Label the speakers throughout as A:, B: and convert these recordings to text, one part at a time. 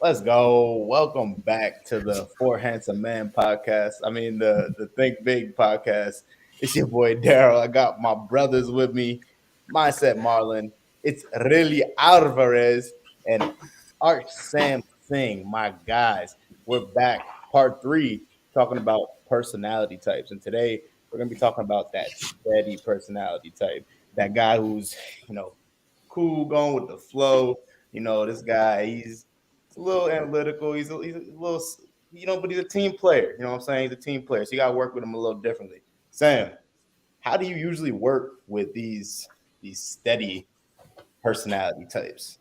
A: Let's go. Welcome back to the Four Handsome Man podcast. I mean, the Think Big podcast. It's your boy Daryl. I got my brothers with me, Mindset Marlon. It's really Alvarez and Art Sam Singh. My guys, we're back. Part three, talking about personality types. And today we're going to be talking about that steady personality type. That guy who's, you know, cool, going with the flow. This guy, he's a little analytical. He's a little, but he's a team player. You know what I'm saying? He's a team player. So you got to work with him a little differently. Sam, how do you usually work with these steady personality types?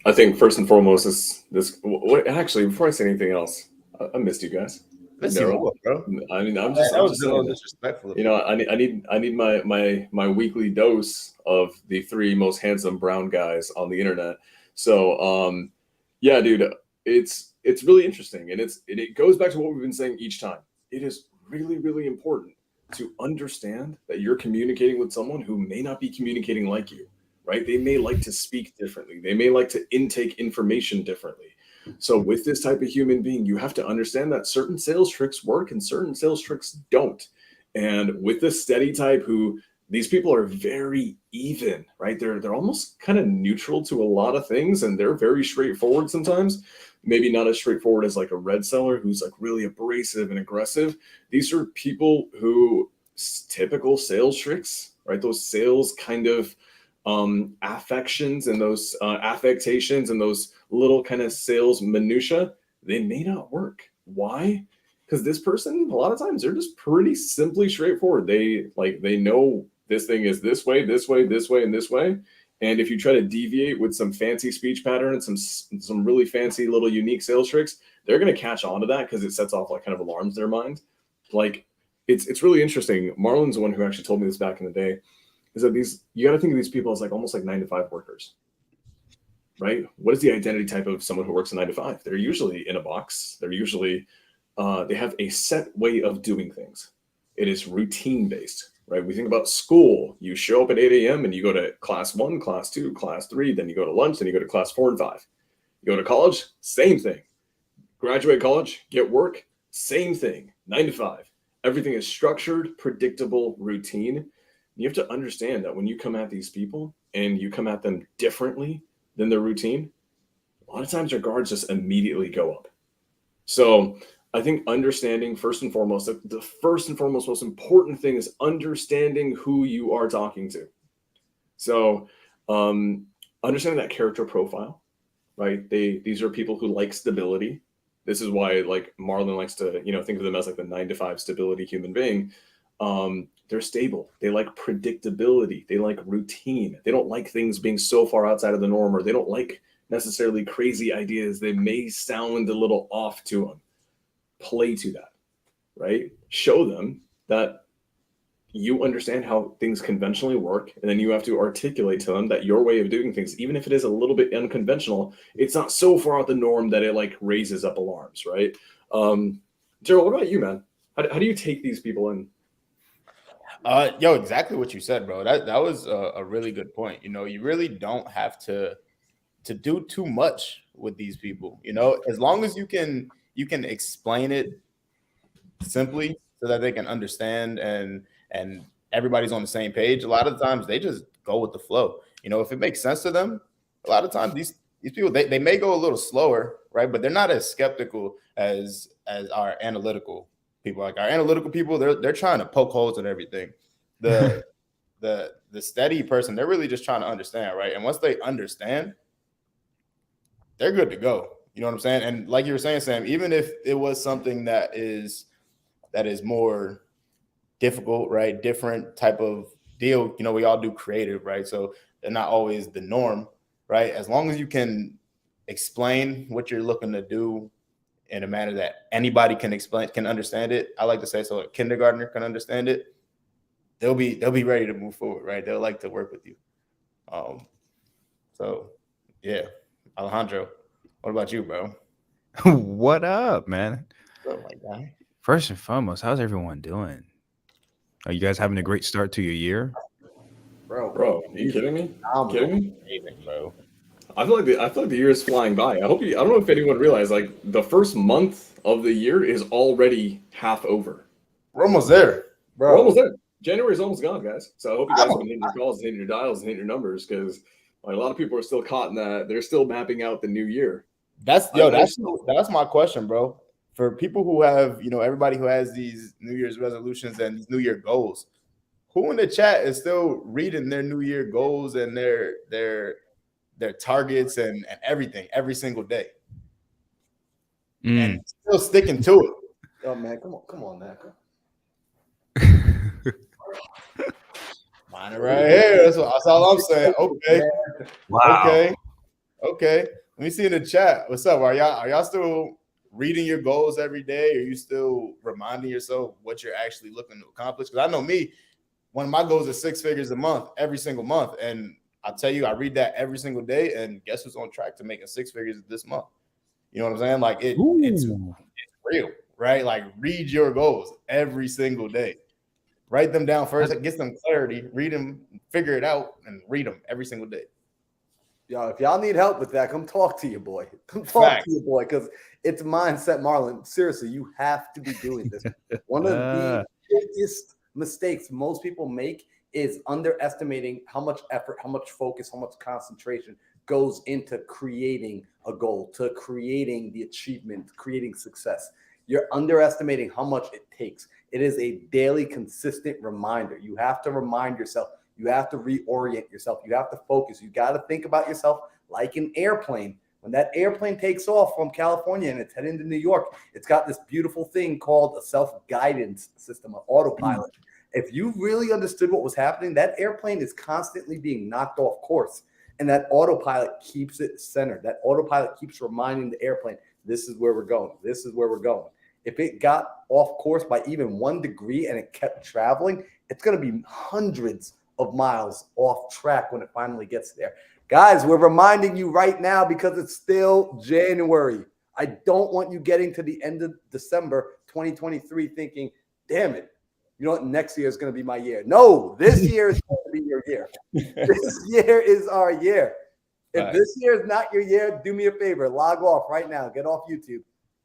B: I think first and foremost is this. Actually, before I say anything else, I missed you guys.
A: Let's see
B: Daryl.
A: more, bro.
B: I mean, I'm
A: That was
B: just
A: a little
B: saying that.
A: disrespectful of
B: You
A: me.
B: know, I need my weekly dose of the three most handsome brown guys on the internet. So, yeah, dude, it's really interesting, and it goes back to what we've been saying each time. It is really really important to understand that you're communicating with someone who may not be communicating like you, right? They may like to speak differently. They may like to intake information differently. So with this type of human being, you have to understand that certain sales tricks work and certain sales tricks don't. And with the steady type who these people are very even, right? They're almost kind of neutral to a lot of things and they're very straightforward sometimes. Maybe not as straightforward as like a red seller who's like really abrasive and aggressive. These are people who typical sales tricks, right? Those sales kind of affections and those affectations and those little kind of sales minutia, they may not work. Why? Because this person, a lot of times, they're just pretty simply straightforward. They know this thing is this way, this way, this way, and this way. And if you try to deviate with some fancy speech pattern and some really fancy little unique sales tricks, they're going to catch on to that because it sets off like kind of alarms in their mind. Like it's really interesting. Marlon's the one who actually told me this back in the day. Is that these you got to think of these people as like almost like 9 to 5 workers, right? What is the identity type of someone who works a 9 to 5? They're usually in a box. They're usually they have a set way of doing things. It is routine based, right? We think about school. You show up at 8 a.m. and you go to class 1, class 2, class 3, then you go to lunch, then you go to class 4 and 5. You go to college, same thing. Graduate college, get work, same thing. 9 to 5. Everything is structured, predictable, routine. You have to understand that when you come at these people and you come at them differently than their routine, a lot of times their guards just immediately go up. So I think understanding first and foremost, the first and foremost most important thing is understanding who you are talking to. So understanding that character profile, right? These are people who like stability. This is why like Marlon likes to, think of them as like the 9 to 5 stability human being. They're stable. They like predictability. They like routine. They don't like things being so far outside of the norm, or they don't like necessarily crazy ideas. They may sound a little off to them. Play to that, right? Show them that you understand how things conventionally work, and then you have to articulate to them that your way of doing things, even if it is a little bit unconventional, it's not so far out the norm that it like raises up alarms, right? Gerald, what about you, man? How do you take these people in?
A: Exactly what you said, bro. That was a really good point. You really don't have to do too much with these people. As long as you can explain it simply so that they can understand and everybody's on the same page. A lot of times they just go with the flow. If it makes sense to them, a lot of times these people they may go a little slower, right? But they're not as skeptical as our analytical people. Like our analytical people, they're trying to poke holes in everything. The the steady person, they're really just trying to understand, right? And once they understand, they're good to go. You know what I'm saying? And like you were saying, Sam, even if it was something that is more difficult, right? Different type of deal. We all do creative, right? So they're not always the norm, right? As long as you can explain what you're looking to do in a manner that anybody can understand it. I like to say so a kindergartner can understand it. They'll be ready to move forward, right? They'll like to work with you. Um, so yeah, Alejandro, what about you, bro?
C: What up, man?
A: Oh my guy,
C: First and foremost, how's everyone doing? Are you guys having a great start to your year?
A: bro,
B: Bro, are you
A: he's
B: kidding me?
A: phenomenal,
B: Kidding me?
A: amazing, bro.
B: I feel like the year is flying by. I don't know if anyone realized, like, the first month of the year is already half over.
A: We're almost there,
B: We're
A: bro.
B: almost there. January is almost gone, guys. So I hope you guys
A: I
B: have been hitting your calls and hitting your dials and hitting your numbers, because like, a lot of people are still caught in that. They're still mapping out the new year.
A: That's
B: I-
A: that's my question, bro. For people who have, everybody who has these New Year's resolutions and these New Year goals, who in the chat is still reading their New Year goals and their targets and everything every single day and still sticking to it?
D: Oh man, come on, man.
A: Mine right here. That's all I'm saying. Okay.
C: Wow.
A: Okay. Let me see in the chat. What's up? Are y'all still reading your goals every day? Are you still reminding yourself what you're actually looking to accomplish? Because I know me, one of my goals is 6 figures a month, every single month. And I'll tell you, I read that every single day. And guess who's on track to making 6 figures this month? You know what I'm saying? Like it's real, right? Like read your goals every single day. Write them down first. Get some clarity. Read them, figure it out, and read them every single day.
D: Yo, if y'all need help with that, come talk to your boy. Come talk to your boy, because it's mindset, Marlon. Seriously, you have to be doing this. One of the biggest mistakes most people make is underestimating how much effort, how much focus, how much concentration goes into creating a goal, to creating the achievement, creating success. You're underestimating how much it takes. It is a daily, consistent reminder. You have to remind yourself. You have to reorient yourself. You have to focus. You got to think about yourself like an airplane. When that airplane takes off from California and it's heading to New York, it's got this beautiful thing called a self-guidance system, an autopilot. If you really understood what was happening, that airplane is constantly being knocked off course. And that autopilot keeps it centered. That autopilot keeps reminding the airplane, this is where we're going. This is where we're going. If it got off course by even 1 degree and it kept traveling, it's going to be hundreds of miles off track when it finally gets there. Guys, we're reminding you right now because it's still January. I don't want you getting to the end of December 2023 thinking, damn it, you know what, next year is going to be my year. No, this year is going to be your year. This year is our year. If this year is not your year, do me a favor, log off right now. Get off YouTube.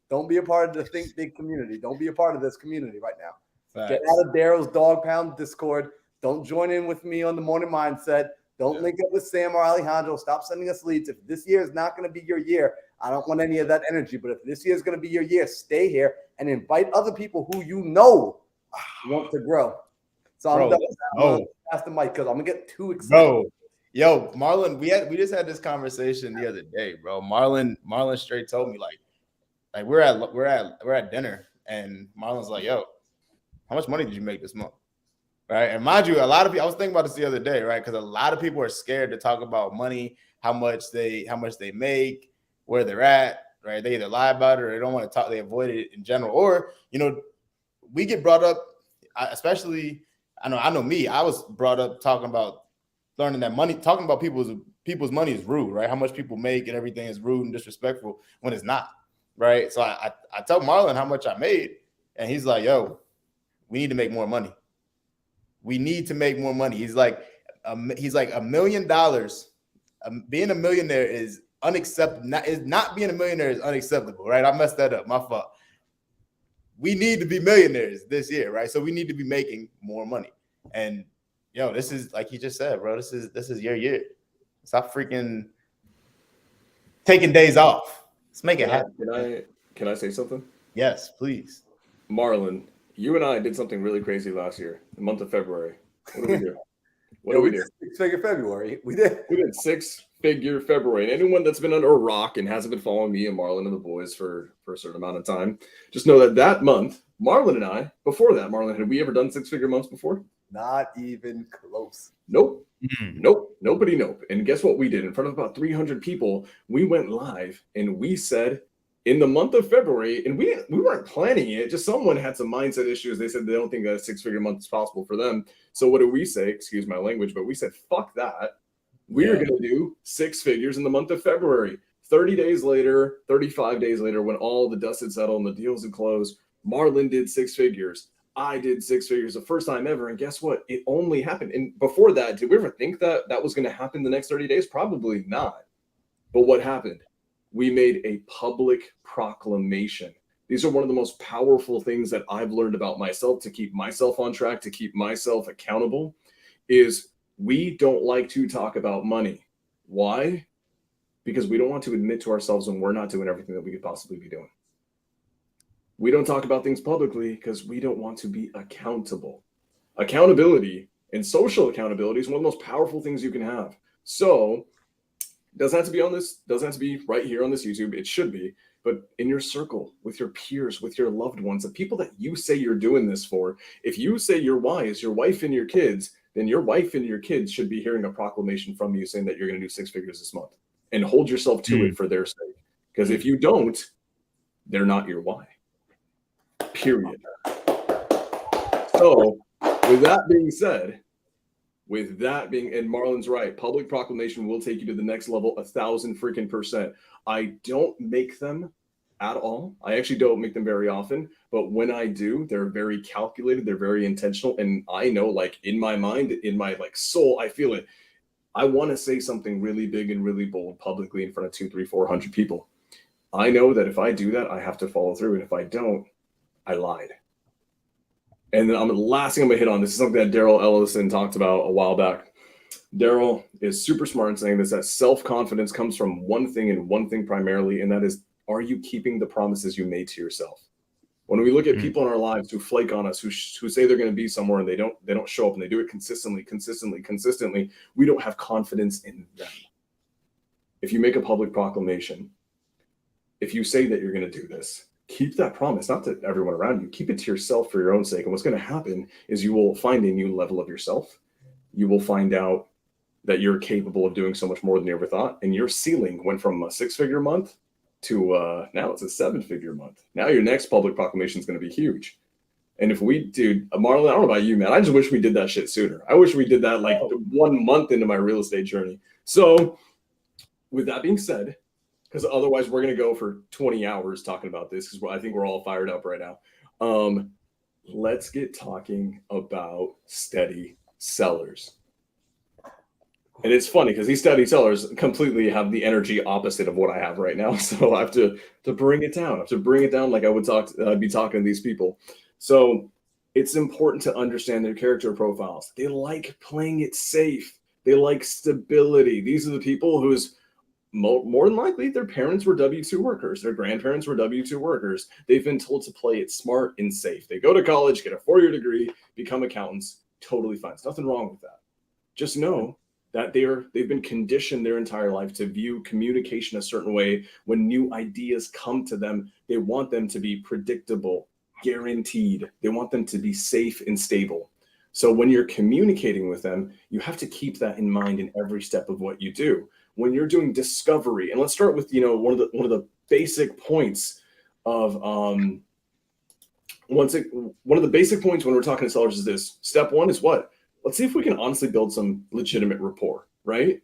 D: Don't be a part of the Think Big community. Don't be a part of this community right now. Get out of Daryl's Dog Pound Discord. Don't join in with me on the Morning Mindset. Don't link up with Sam or Alejandro. Stop sending us leads. If this year is not going to be your year, I don't want any of that energy. But if this year is going to be your year, stay here and invite other people who you know want to grow. So I'm done. Pass the mic because I'm going to get too excited.
A: Bro. Yo, Marlon, we just had this conversation the other day, bro. Marlon straight told me like we're at dinner and Marlon's like, yo, how much money did you make this month? Right. And mind you, a lot of people, I was thinking about this the other day, right? Because a lot of people are scared to talk about money, how much they make, where they're at, right? They either lie about it or they don't want to talk, they avoid it in general. Or, we get brought up, especially, I know me, I was brought up talking about learning that money, talking about people's money is rude, right? How much people make and everything is rude and disrespectful when it's not, right? So I tell Marlon how much I made, and he's like, yo, we need to make more money. We need to make more money. He's like $1 million. Being a millionaire is unacceptable. Not being a millionaire is unacceptable, right? I messed that up. My fault. We need to be millionaires this year, right? So we need to be making more money. And this is like he just said, bro. This is your year. Stop freaking taking days off. Let's make it happen.
B: Can I say something?
A: Yes, please.
B: Marlon, you and I did something really crazy last year, the month of February. What did we do? What did we do?
D: 6-figure February. We did
B: 6-figure February. And anyone that's been under a rock and hasn't been following me and Marlon and the boys for a certain amount of time, just know that month, Marlon and I, before that, Marlon, had we ever done 6-figure months before?
D: Not even close.
B: Nope. Nope. Nobody. Nope. And guess what we did? In front of about 300 people, we went live and we said, in the month of February, and we weren't planning it, just someone had some mindset issues. They said they don't think a 6-figure month is possible for them. So what did we say? Excuse my language, but we said, fuck that. We're going to do 6 figures in the month of February. 30 days later, 35 days later, when all the dust had settled and the deals had closed, Marlon did 6 figures. I did 6 figures the first time ever. And guess what? It only happened. And before that, did we ever think that was going to happen the next 30 days? Probably not. But what happened? We made a public proclamation. These are one of the most powerful things that I've learned about myself to keep myself on track, to keep myself accountable, is we don't like to talk about money. Why? Because we don't want to admit to ourselves when we're not doing everything that we could possibly be doing. We don't talk about things publicly because we don't want to be accountable. Accountability and social accountability is one of the most powerful things you can have. So it doesn't have to be on this, doesn't have to be right here on this YouTube. It should be, but in your circle, with your peers, with your loved ones, the people that you say you're doing this for. If you say your why is your wife and your kids, then your wife and your kids should be hearing a proclamation from you saying that you're going to do 6 figures this month, and hold yourself to it for their sake. Because if you don't, they're not your why. Period. So with that being said, and Marlon's right, public proclamation will take you to the next level 1,000 freaking %. I don't make them at all. I actually don't make them very often, but when I do, they're very calculated, they're very intentional, and I know, like, in my mind, in my like soul, I feel it. I want to say something really big and really bold publicly in front of 200, 300, 400 people. I know that if I do that, I have to follow through, and if I don't, I lied. And then the last thing I'm gonna hit on, this is something that Daryl Ellison talked about a while back. Daryl is super smart in saying this, that self-confidence comes from one thing and one thing primarily, and that is, are you keeping the promises you made to yourself? When we look at people in our lives who flake on us, who say they're going to be somewhere and they don't show up, and they do it consistently, we don't have confidence in them. If you make a public proclamation, if you say that you're going to do this, keep that promise, not to everyone around you, keep it to yourself for your own sake. And what's going to happen is you will find a new level of yourself. You will find out that you're capable of doing so much more than you ever thought. And your ceiling went from a 6-figure month to now it's a 7-figure month. Now your next public proclamation is going to be huge. And if we do, Marlon, I don't know about you, man, I just wish we did that shit sooner. I wish we did that like 1 month into my real estate journey. So with that being said, because otherwise we're going to go for 20 hours talking about this, because I think we're all fired up right now. Let's get talking about steady sellers. And it's funny because these steady sellers completely have the energy opposite of what I have right now. So I have to bring it down. I have to bring it down like I would be talking to these people. So it's important to understand their character profiles. They like playing it safe. They like stability. These are the people whose more than likely their parents were W-2 workers. Their grandparents were W-2 workers. They've been told to play it smart and safe. They go to college, get a 4-year degree, become accountants. Totally fine. There's nothing wrong with that. Just know that they've been conditioned their entire life to view communication a certain way. When new ideas come to them, they want them to be predictable, guaranteed. They want them to be safe and stable. So when you're communicating with them, you have to keep that in mind in every step of what you do. When you're doing discovery, and let's start with one of the basic points of one of the basic points when we're talking to sellers is this. Step one is what? Let's see if we can honestly build some legitimate rapport, right?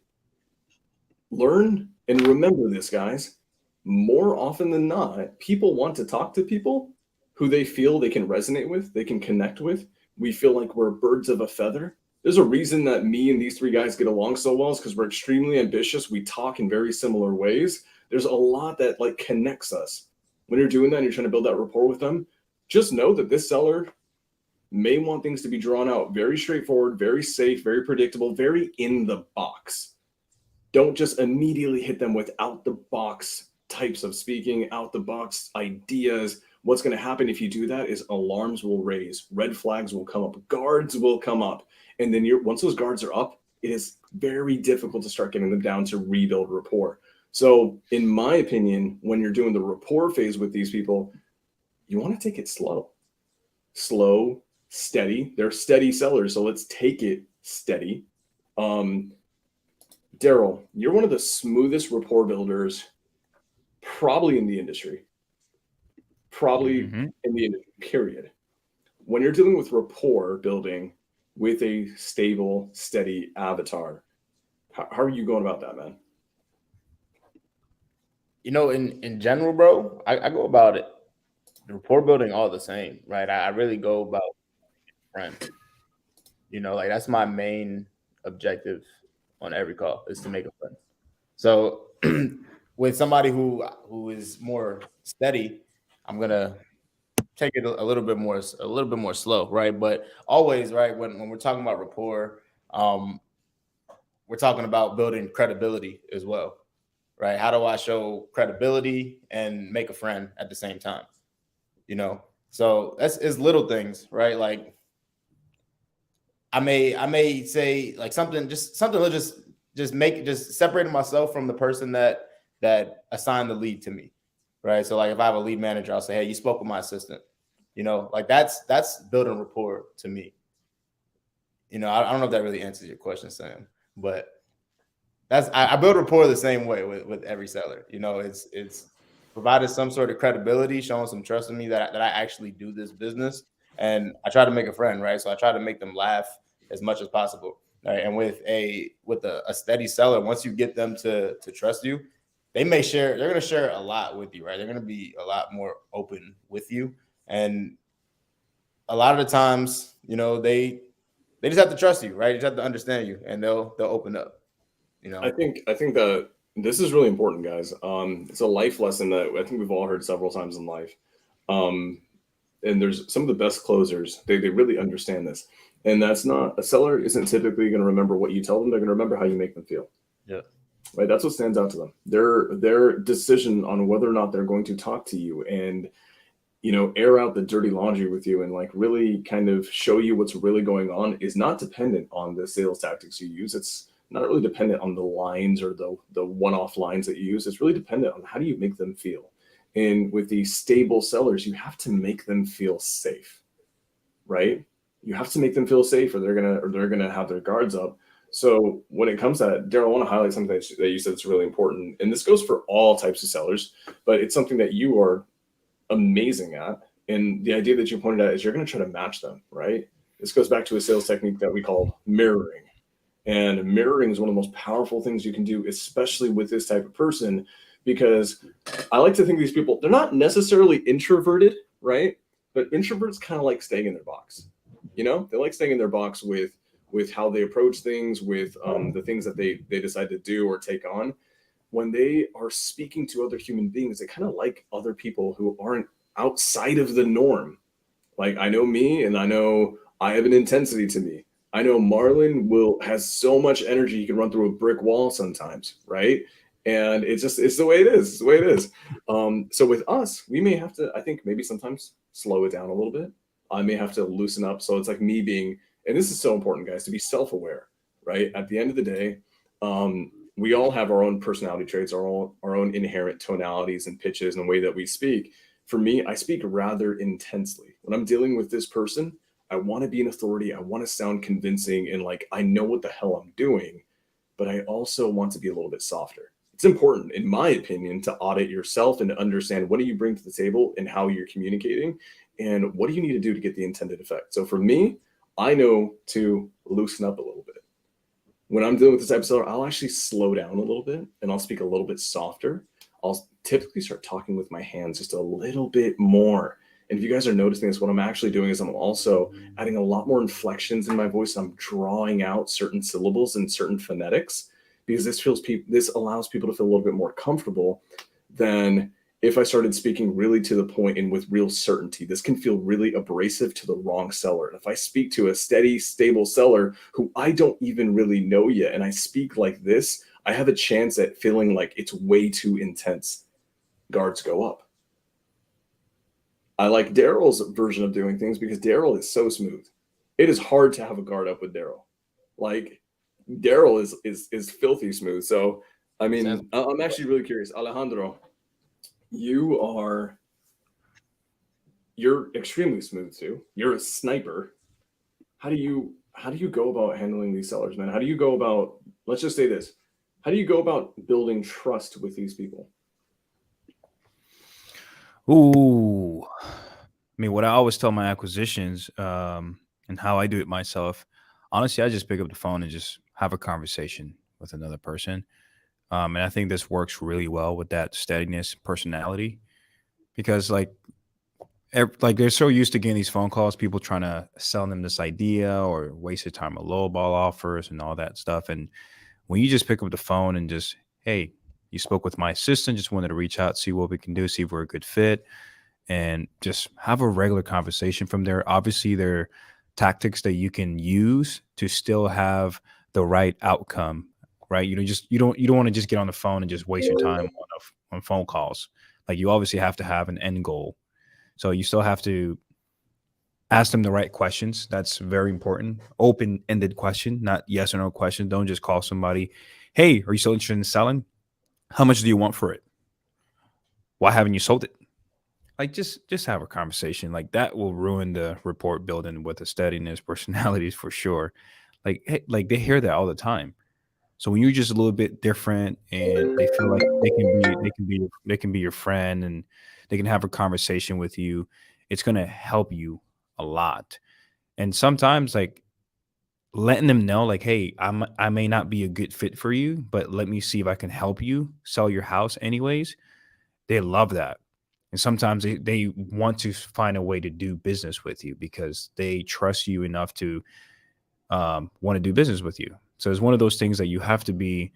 B: Learn and remember this, guys. More often than not, people want to talk to people who they feel they can resonate with, they can connect with. We feel like we're birds of a feather. There's a reason that me and these 3 guys get along so well, is because we're extremely ambitious. We talk in very similar ways. There's a lot that like connects us. When you're doing that and you're trying to build that rapport with them, just know that this seller may want things to be drawn out very straightforward, very safe, very predictable, very in the box. Don't just immediately hit them with out the box types of speaking, out the box ideas. What's going to happen if you do that is alarms will raise, red flags will come up, guards will come up. And then once those guards are up, it is very difficult to start getting them down to rebuild rapport. So in my opinion, when you're doing the rapport phase with these people, you want to take it slow, steady. They're steady sellers, so let's take it steady. Daryl, you're one of the smoothest rapport builders probably in the industry. In the industry, period. When you're dealing with rapport building with a stable, steady avatar, how are you going about that, man?
A: In general, bro, I go about it, rapport building all the same, right? I really go about friends. Like that's my main objective on every call, is to make a friend. So with somebody who is more steady, I'm gonna take it a little bit more slow, right? But always, right, when we're talking about rapport, we're talking about building credibility as well, right? How do I show credibility and make a friend at the same time? You know, so it's little things, right? Like I may say like something just separating myself from the person that assigned the lead to me, right? So like if I have a lead manager, I'll say, hey, you spoke with my assistant. You know, like that's building rapport to me. You know, I don't know if that really answers your question, Sam, but I build rapport the same way with every seller. You know, it's provided some sort of credibility, showing some trust in me that I actually do this business, and I try to make a friend, right? So I try to make them laugh as much as possible, right? And with a steady seller, once you get them to trust you, they're going to share a lot with you, right? They're going to be a lot more open with you, and a lot of the times, you know, they just have to trust you, right? They just have to understand you, and they'll open up. You know,
B: I think that this is really important, guys. It's a life lesson that I think we've all heard several times in life. And there's some of the best closers. They really understand this, and that's not a seller isn't typically going to remember what you tell them. They're going to remember how you make them feel.
A: Yeah.
B: Right. That's what stands out to them. Their decision on whether or not they're going to talk to you and, you know, air out the dirty laundry with you and like really kind of show you what's really going on is not dependent on the sales tactics you use. It's not really dependent on the lines or the one-off lines that you use. It's really dependent on how do you make them feel. And with these stable sellers, you have to make them feel safe, right? You have to make them feel safe, or they're gonna have their guards up. So when it comes to that, Daryl, I want to highlight something that you said that's really important, and this goes for all types of sellers, but it's something that you are amazing at. And the idea that you pointed out is you're going to try to match them, right? This goes back to a sales technique that we call mirroring. And mirroring is one of the most powerful things you can do, especially with this type of person, because I like to think these people, they're not necessarily introverted, right? But introverts kind of like staying in their box. You know, they like staying in their box with how they approach things, with the things that they decide to do or take on. When they are speaking to other human beings, they kind of like other people who aren't outside of the norm. Like I know me, and I know I have an intensity to me. I know Marlon has so much energy he can run through a brick wall sometimes, right? And it's the way it is. It's the way it is. So with us, we may have to, I think maybe sometimes slow it down a little bit. I may have to loosen up. So it's like me being, and this is so important, guys, to be self-aware, right? At the end of the day, we all have our own personality traits, our own inherent tonalities and pitches and the way that we speak. For me, I speak rather intensely. When I'm dealing with this person, I want to be an authority. I want to sound convincing and like I know what the hell I'm doing, but I also want to be a little bit softer. It's important, in my opinion, to audit yourself and to understand what do you bring to the table and how you're communicating and what do you need to do to get the intended effect. So for me, I know to loosen up a little bit. When I'm dealing with this type of seller, I'll actually slow down a little bit and I'll speak a little bit softer. I'll typically start talking with my hands just a little bit more. And if you guys are noticing this, what I'm actually doing is I'm also adding a lot more inflections in my voice. I'm drawing out certain syllables and certain phonetics because this allows people to feel a little bit more comfortable than if I started speaking really to the point and with real certainty. This can feel really abrasive to the wrong seller. And if I speak to a steady, stable seller who I don't even really know yet, and I speak like this, I have a chance at feeling like it's way too intense. Guards go up. I like Daryl's version of doing things because Daryl is so smooth. It is hard to have a guard up with Daryl. Like Daryl is filthy smooth. So, I mean, I'm actually really curious. Alejandro, you're extremely smooth too. You're a sniper. How do you go about handling these sellers, man? How do you go about, let's just say this. How do you go about building trust with these people?
C: Ooh, I mean, what I always tell my acquisitions, and how I do it myself, honestly, I just pick up the phone and just have a conversation with another person. And I think this works really well with that steadiness personality because like they're so used to getting these phone calls, people trying to sell them this idea or waste their time with lowball offers and all that stuff. And when you just pick up the phone and just, hey, You spoke with my assistant, just wanted to reach out, see what we can do, see if we're a good fit, and just have a regular conversation from there. Obviously, there are tactics that you can use to still have the right outcome, right? You don't want to just get on the phone and just waste your time on phone calls. Like, you obviously have to have an end goal. So you still have to ask them the right questions. That's very important. Open-ended question, not yes or no question. Don't just call somebody, hey, are you still interested in selling? How much do you want for it? Why haven't you sold it? Like, just have a conversation. Like, that will ruin the rapport building with the steadiness personalities for sure. Like, hey, like, they hear that all the time. So when you're just a little bit different and they feel like they can be your friend and they can have a conversation with you, it's gonna help you a lot. And sometimes, like, letting them know, like, hey, I may not be a good fit for you, but let me see if I can help you sell your house anyways. They love that. And sometimes they want to find a way to do business with you because they trust you enough to want to do business with you. So it's one of those things that you have to be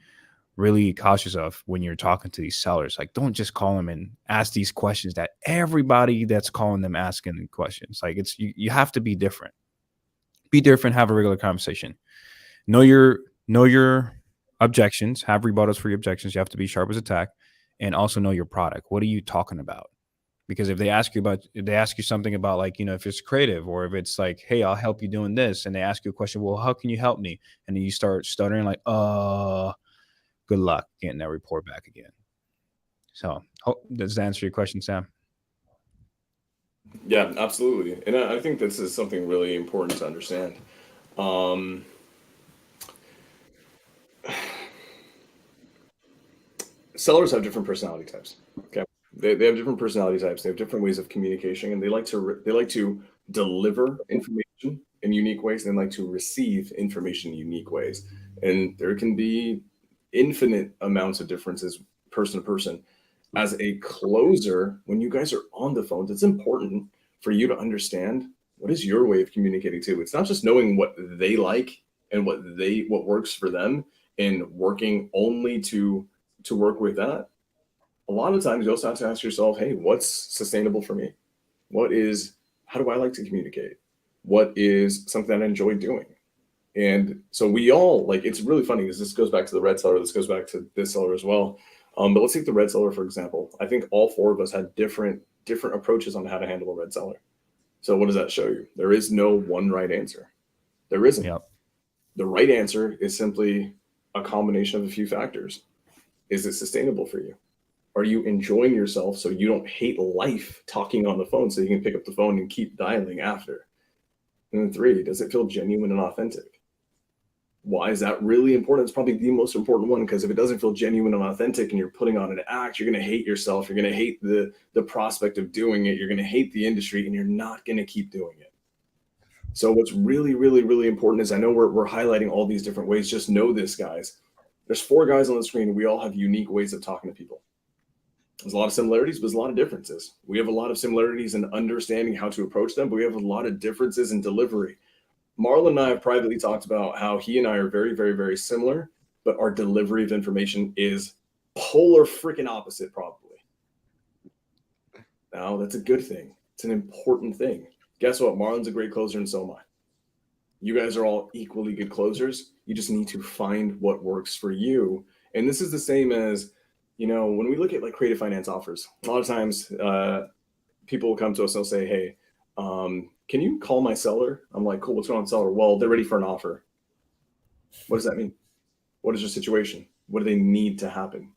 C: really cautious of when you're talking to these sellers. Like, don't just call them and ask these questions that everybody that's calling them asking questions. Like, you have to be different. Be different, have a regular conversation. Know your objections, have rebuttals for your objections. You have to be sharp as a tack, and also know your product. What are you talking about? Because if they ask you something about, like, if it's creative, or if it's like, hey, I'll help you doing this, and they ask you a question, well, how can you help me? And then you start stuttering, like, good luck getting that report back again. So, does that answer your question, Sam?
B: Yeah, absolutely. And I think this is something really important to understand. Um, Sellers have different personality types. Okay, they have different personality types. They have different ways of communication, and they like to deliver information in unique ways, and they like to receive information in unique ways. And there can be infinite amounts of differences person to person. As a closer, when you guys are on the phone, it's important for you to understand what is your way of communicating too. It's not just knowing what they like and what works for them and working only to work with that. A lot of times you also have to ask yourself, hey, what's sustainable for me? How do I like to communicate? What is something that I enjoy doing? And so we all, like, it's really funny because this goes back to the red seller. This goes back to this seller as well. But let's take the red seller, for example. I think all four of us had different approaches on how to handle a red seller. So what does that show you? There is no one right answer. There isn't.
C: Yep.
B: The right answer is simply a combination of a few factors. Is it sustainable for you? Are you enjoying yourself so you don't hate life talking on the phone so you can pick up the phone and keep dialing after? And then 3, does it feel genuine and authentic? Why is that really important? It's probably the most important one, because if it doesn't feel genuine and authentic and you're putting on an act, you're going to hate yourself. You're going to hate the prospect of doing it. You're going to hate the industry, and you're not going to keep doing it. So what's really, really, really important is, I know we're highlighting all these different ways. Just know this, guys. There's 4 guys on the screen. We all have unique ways of talking to people. There's a lot of similarities, but there's a lot of differences. We have a lot of similarities in understanding how to approach them, but we have a lot of differences in delivery. Marlon and I have privately talked about how he and I are very, very, very similar, but our delivery of information is polar freaking opposite, probably. Now, that's a good thing. It's an important thing. Guess what? Marlon's a great closer, and so am I. You guys are all equally good closers. You just need to find what works for you. And this is the same as, when we look at like creative finance offers, a lot of times people will come to us and they'll say, hey, can you call my seller? I'm like, cool, what's going on, seller? Well, they're ready for an offer. What does that mean? What is your situation? What do they need to happen?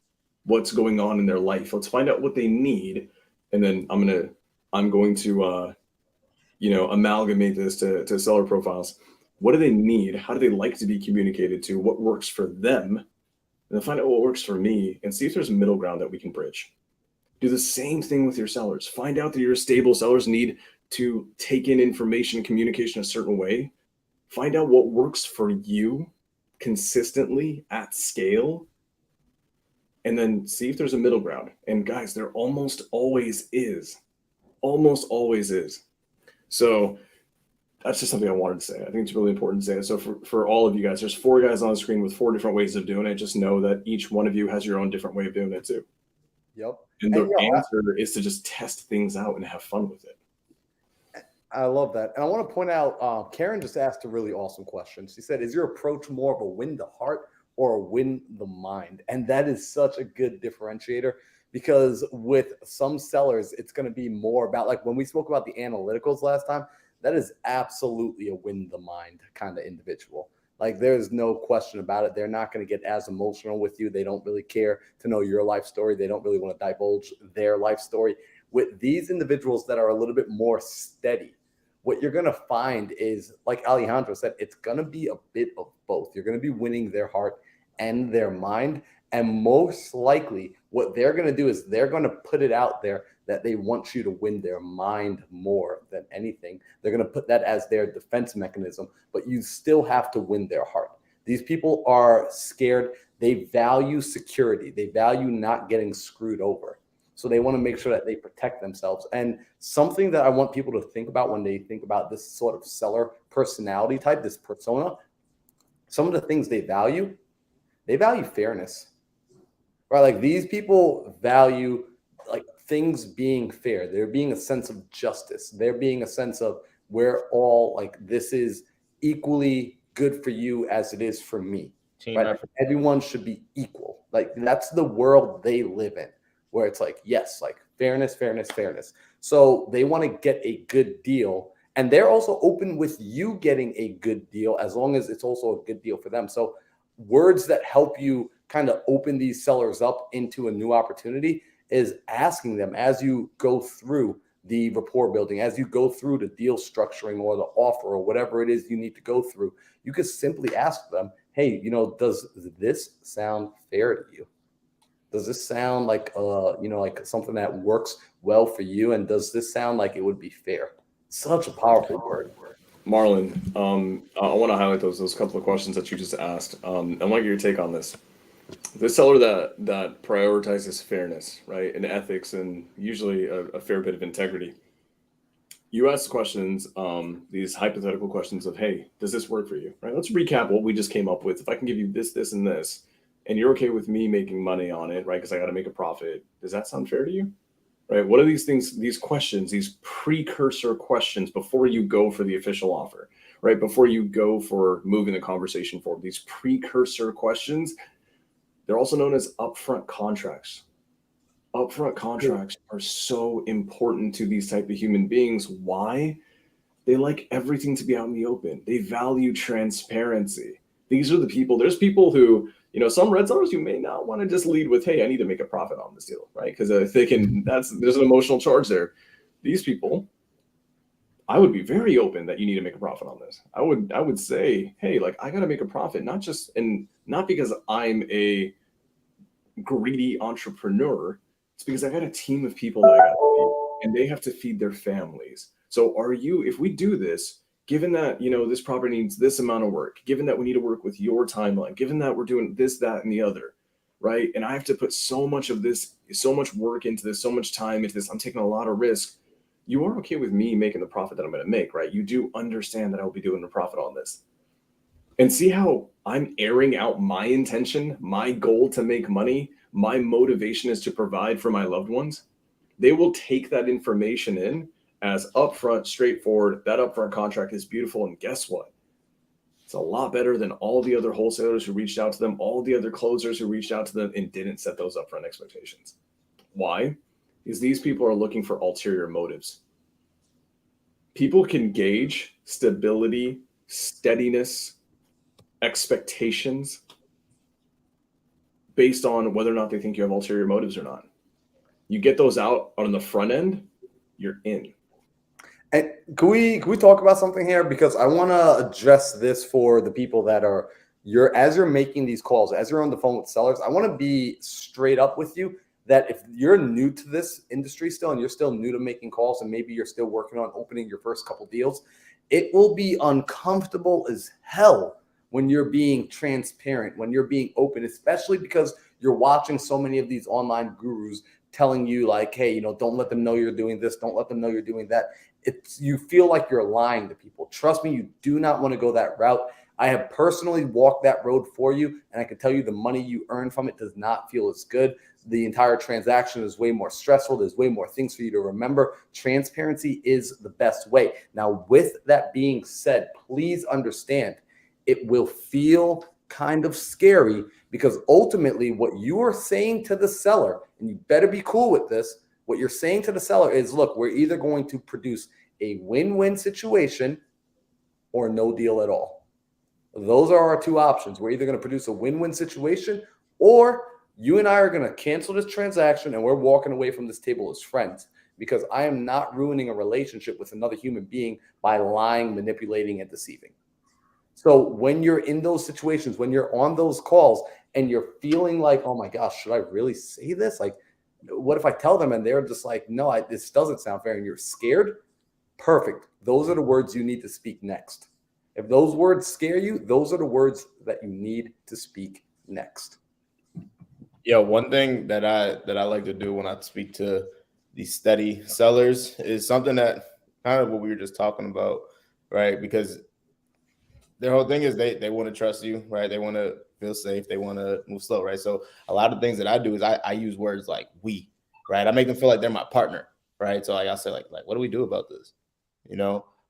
B: What's going on in their life? Let's find out what they need. And then I'm going to amalgamate this to seller profiles. What do they need? How do they like to be communicated to? What works for them? And then find out what works for me and see if there's a middle ground that we can bridge. Do the same thing with your sellers. Find out that your stable sellers need to take in information and communication a certain way. Find out what works for you consistently at scale, and then see if there's a middle ground. And guys, there almost always is. Almost always is. So that's just something I wanted to say. I think it's really important to say. So for all of you guys, there's 4 guys on the screen with 4 different ways of doing it. Just know that each one of you has your own different way of doing it too.
D: Yep.
B: And the answer is to just test things out and have fun with it.
D: I love that. And I want to point out, Karen just asked a really awesome question. She said, is your approach more of a win the heart or a win the mind? And that is such a good differentiator, because with some sellers, it's going to be more about, like when we spoke about the analyticals last time, that is absolutely a win the mind kind of individual. Like there's no question about it. They're not going to get as emotional with you. They don't really care to know your life story. They don't really want to divulge their life story. With these individuals that are a little bit more steady, what you're going to find is, like Alejandro said, it's going to be a bit of both. You're going to be winning their heart and their mind. And most likely what they're going to do is they're going to put it out there that they want you to win their mind more than anything. They're going to put that as their defense mechanism, but you still have to win their heart. These people are scared. They value security. They value not getting screwed over. So they want to make sure that they protect themselves. And something that I want people to think about when they think about this sort of seller personality type, this persona, some of the things they value fairness, right? Like these people value like things being fair. There being a sense of justice. There being a sense of we're all like, this is equally good for you as it is for me. Right? Everyone should be equal. Like that's the world they live in, where it's like, yes, like fairness, fairness, fairness. So they want to get a good deal. And they're also open with you getting a good deal as long as it's also a good deal for them. So words that help you kind of open these sellers up into a new opportunity is asking them as you go through the rapport building, as you go through the deal structuring or the offer or whatever it is you need to go through. You could simply ask them, hey, does this sound fair to you? Does this sound like, like something that works well for you? And does this sound like it would be fair? Such a powerful word.
B: Marlon, I want to highlight those couple of questions that you just asked. I want to get your take on this. The seller that prioritizes fairness, right, and ethics, and usually a fair bit of integrity. You ask questions, these hypothetical questions of, hey, does this work for you? Right. Let's recap what we just came up with. If I can give you this, this, and this, and you're okay with me making money on it, right? Because I got to make a profit. Does that sound fair to you? Right? What are these things, these questions, these precursor questions before you go for the official offer, right? Before you go for moving the conversation forward, these precursor questions, they're also known as upfront contracts. Upfront contracts are so important to these type of human beings. Why? They like everything to be out in the open. They value transparency. These are the people, there's people who, some red sellers, you may not want to just lead with, hey, I need to make a profit on this deal, right? Because there's an emotional charge there. These people, I would be very open that you need to make a profit on this. I would say, hey, like I got to make a profit, not because I'm a greedy entrepreneur. It's because I got a team of people that I got to feed, and they have to feed their families. So if we do this, given that, this property needs this amount of work, given that we need to work with your timeline, given that we're doing this, that, and the other, right? And I have to put so much work into this, so much time into this, I'm taking a lot of risk. You are okay with me making the profit that I'm going to make, right? You do understand that I'll be doing a profit on this. And see how I'm airing out my intention, my goal to make money, my motivation is to provide for my loved ones. They will take that information in as upfront, straightforward. That upfront contract is beautiful. And guess what? It's a lot better than all the other wholesalers who reached out to them, all the other closers who reached out to them and didn't set those upfront expectations. Why? Because these people are looking for ulterior motives. People can gauge stability, steadiness, expectations based on whether or not they think you have ulterior motives or not. You get those out on the front end, you're in.
D: And can we talk about something here? Because I want to address this for the people that are as you're making these calls, as you're on the phone with sellers, I want to be straight up with you that if you're new to this industry still and you're still new to making calls and maybe you're still working on opening your first couple deals, it will be uncomfortable as hell when you're being transparent, when you're being open, especially because you're watching so many of these online gurus telling you like, hey, don't let them know you're doing this. Don't let them know you're doing that. You feel like you're lying to people. Trust me, you do not want to go that route. I have personally walked that road for you, and I can tell you the money you earn from it does not feel as good. The entire transaction is way more stressful. There's way more things for you to remember. Transparency is the best way. Now, with that being said, please understand it will feel kind of scary because ultimately what you are saying to the seller, and you better be cool with this, what you're saying to the seller is, look, we're either going to produce a win-win situation or no deal at all. Those are our two options. We're either going to produce a win-win situation, or you and I are going to cancel this transaction and we're walking away from this table as friends, because I am not ruining a relationship with another human being by lying, manipulating, and deceiving. So when you're in those situations, when you're on those calls and you're feeling like, oh my gosh, should I really say this? Like, what if I tell them and they're just like, no, this doesn't sound fair, and you're scared? Perfect. Those are the words you need to speak next. If those words scare you, those are the words that you need to speak next.
A: Yeah, one thing that I like to do when I speak to these steady sellers is something that kind of what we were just talking about, right? Because their whole thing is they want to trust you, right? They want to feel safe. They want to move slow, right? So a lot of things that I do is I use words like we, right? I make them feel like they're my partner, right? So like I'll say like what do we do about this?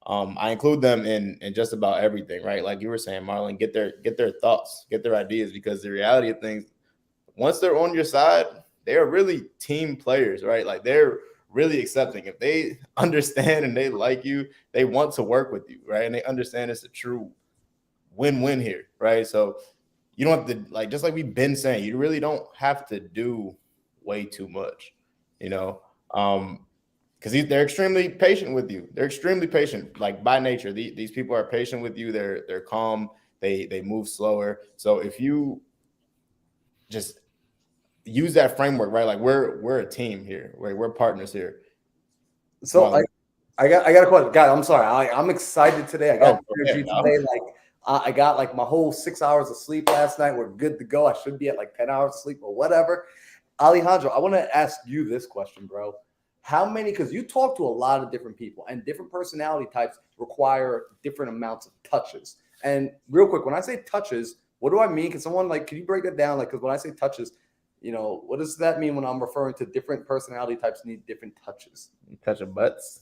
A: I include them in just about everything, right? Like you were saying, Marlon, get their thoughts, get their ideas, because the reality of things, once they're on your side, they're really team players, right? Like they're really accepting. If they understand and they like you, they want to work with you, right? And they understand it's a true win-win here, right? So you don't have to, just like we've been saying, you really don't have to do way too much, because they're extremely patient with you. They're extremely patient, like by nature. These people are patient with you. They're calm. They move slower. So if you just use that framework, right? Like we're a team here, right? We're partners here.
D: So I got a question. God, I'm sorry. I'm excited today. I got energy today. I got my whole 6 hours of sleep last night. We're good to go. I should be at 10 hours of sleep or whatever. Alejandro, I want to ask you this question, bro. How many, because you talk to a lot of different people and different personality types require different amounts of touches. And real quick, when I say touches, what do I mean? Can someone can you break that down? Because when I say touches, what does that mean when I'm referring to different personality types need different touches?
A: You touching butts?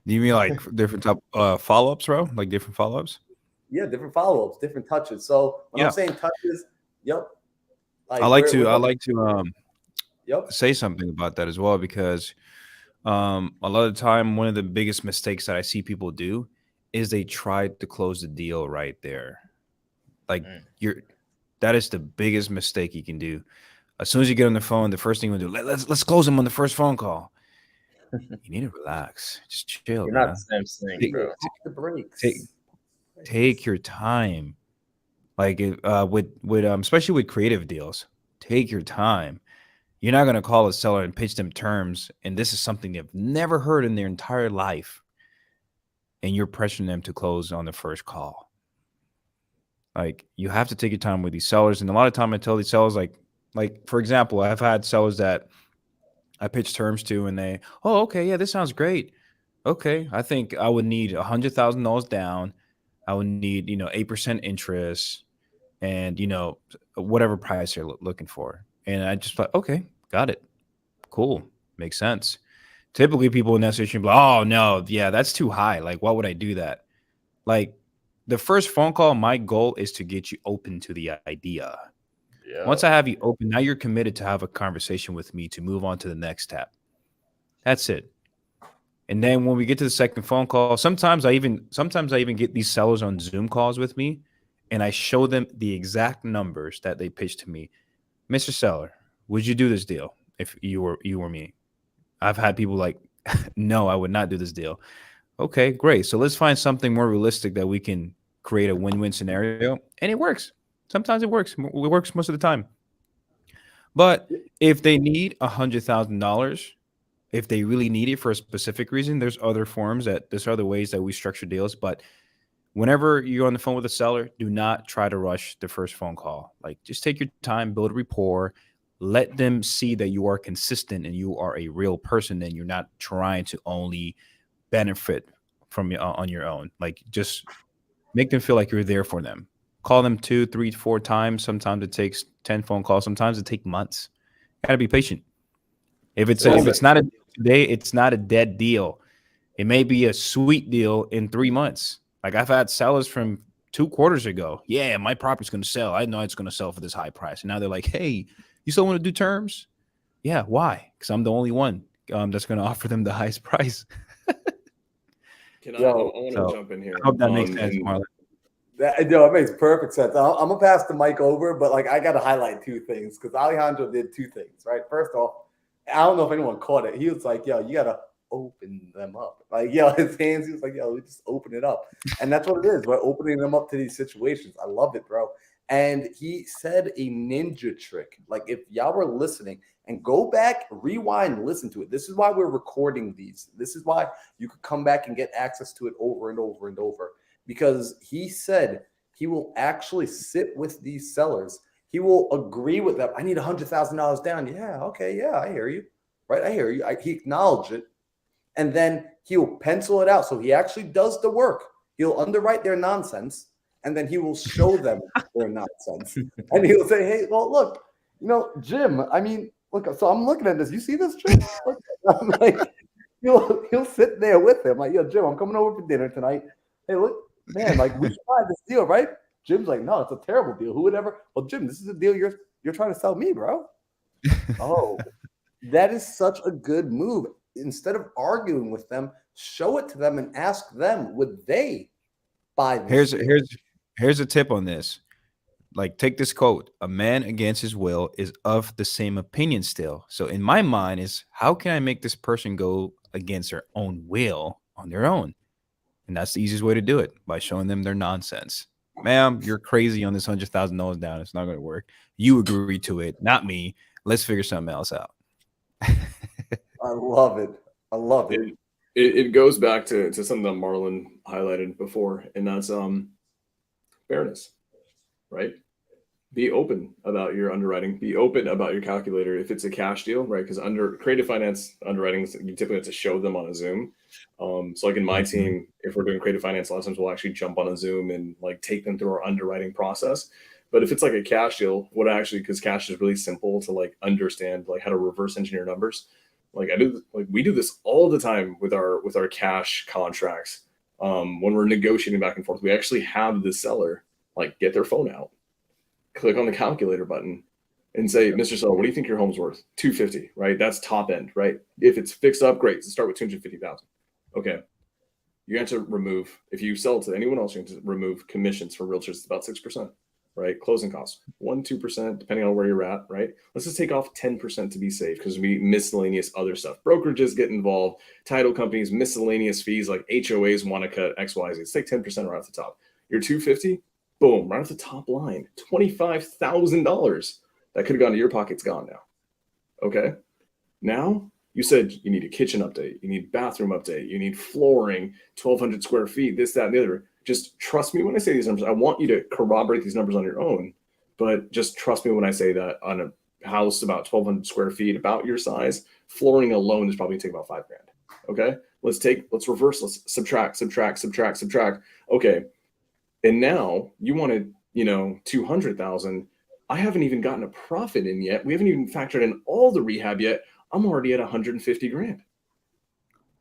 C: Do you mean different type follow-ups, bro? Like different follow-ups?
D: Yeah, different follow-ups, different touches. So when I'm saying touches, yep.
C: I like to say something about that as well, because a lot of the time, one of the biggest mistakes that I see people do is they try to close the deal right there. That is the biggest mistake you can do. As soon as you get on the phone, the first thing you do, let's close them on the first phone call. You need to relax. Just chill.
A: You're not the same thing, bro.
D: Take the breaks.
C: Take your time. Especially with creative deals, take your time. You're not going to call a seller and pitch them terms, and this is something they've never heard in their entire life, and you're pressuring them to close on the first call. You have to take your time with these sellers. And a lot of time I tell these sellers, for example, I've had sellers that I pitch terms to, and they, oh, okay, yeah, this sounds great. Okay, I think I would need $100,000 down. I would need, 8% interest, and, whatever price you're looking for. And I just thought, okay, got it. Cool. Makes sense. Typically people in that situation be like, oh no, yeah, that's too high. Why would I do that? The first phone call, my goal is to get you open to the idea. Yeah. Once I have you open, now you're committed to have a conversation with me to move on to the next step. That's it. And then when we get to the second phone call, sometimes I even get these sellers on Zoom calls with me, and I show them the exact numbers that they pitched to me. Mr. Seller, would you do this deal if you were me? I've had people no, I would not do this deal. Okay, great. So let's find something more realistic that we can create a win-win scenario. And it works. Sometimes it works. It works most of the time. But if they need $100,000, if they really need it for a specific reason, there's other ways that we structure deals. But whenever you're on the phone with a seller, do not try to rush the first phone call. Like, just take your time, build rapport, let them see that you are consistent and you are a real person and you're not trying to only benefit from on your own. Like, just make them feel like you're there for them. Call them 2, 3, 4 times. Sometimes it takes 10 phone calls. Sometimes it takes months. Gotta be patient. If it's not a today, it's not a dead deal. It may be a sweet deal in 3 months. Like, I've had sellers from 2 quarters ago. Yeah, my property's going to sell. I know it's going to sell for this high price. And now they're like, hey, you still want to do terms? Yeah. Why? Because I'm the only one that's going to offer them the highest price.
B: I want to jump in here.
C: I hope that makes sense, Marlon.
D: It makes perfect sense. I'm gonna pass the mic over, but like I gotta highlight 2 things because Alejandro did 2 things, right? First off, I don't know if anyone caught it. He was like, "Yo, you gotta open them up." Like, yo, his hands. He was like, "Yo, we just open it up," and that's what it is. We're opening them up to these situations. I love it, bro. And he said a ninja trick. Like, if y'all were listening and go back, rewind, listen to it. This is why we're recording these. This is why you could come back and get access to it over and over and over. Because he said he will actually sit with these sellers. He will agree with them. I need $100,000 down. Yeah, okay, yeah, I hear you. Right, I hear you. He acknowledged it. And then he'll pencil it out. So he actually does the work. He'll underwrite their nonsense, and then he will show them their nonsense. And he'll say, hey, well, look, Jim, I mean, look, so I'm looking at this. You see this, Jim? I'm like, he'll sit there with him. Like, yo, Jim, I'm coming over for dinner tonight. Hey, look, man, like, we should buy this deal, right? Jim's like, no, it's a terrible deal. Who would ever? Well, Jim, this is a deal you're trying to sell me, bro. Oh, that is such a good move. Instead of arguing with them, show it to them and ask them, would they buy this?
C: Here's a tip on this. Like, take this quote: "A man against his will is of the same opinion still." So in my mind is, how can I make this person go against their own will on their own? And that's the easiest way to do it, by showing them their nonsense. Ma'am, you're crazy on this $100,000 down. It's not going to work. You agree to it, not me. Let's figure something else out.
D: I love it. I love it.
B: It goes back to something that Marlon highlighted before, and that's fairness, right? Be open about your underwriting. Be open about your calculator. If it's a cash deal, right? Because under creative finance underwriting, you typically have to show them on a Zoom. So like in my team, if we're doing creative finance, a lot of times we'll actually jump on a Zoom and like take them through our underwriting process. But if it's like a cash deal, because cash is really simple to like understand, like how to reverse engineer numbers. Like we do this all the time with our cash contracts. When we're negotiating back and forth, we actually have the seller like get their phone out, click on the calculator button, and say, Mr. Seller, what do you think your home's worth? $250, right? That's top end, right? If it's fixed up, great. So start with $250,000. Okay. You have to remove, if you sell it to anyone else, you have to remove commissions for realtors. It's about 6%, right? Closing costs, 1-2%, depending on where you're at, right? Let's just take off 10% to be safe, because we miscellaneous other stuff. Brokerages get involved, title companies, miscellaneous fees like HOAs want to cut XYZ. Let's take 10% right off the top. Your $250, boom, right off the top line, $25,000 that could have gone to your pocket's gone now. Okay. Now you said you need a kitchen update, you need bathroom update, you need flooring, 1,200 square feet, this, that, and the other. Just trust me when I say these numbers. I want you to corroborate these numbers on your own, but just trust me when I say that on a house about 1,200 square feet, about your size, flooring alone is probably take about $5,000. Okay. Let's reverse, let's subtract. Okay. And now you wanted, 200,000. I haven't even gotten a profit in yet. We haven't even factored in all the rehab yet. I'm already at 150 grand.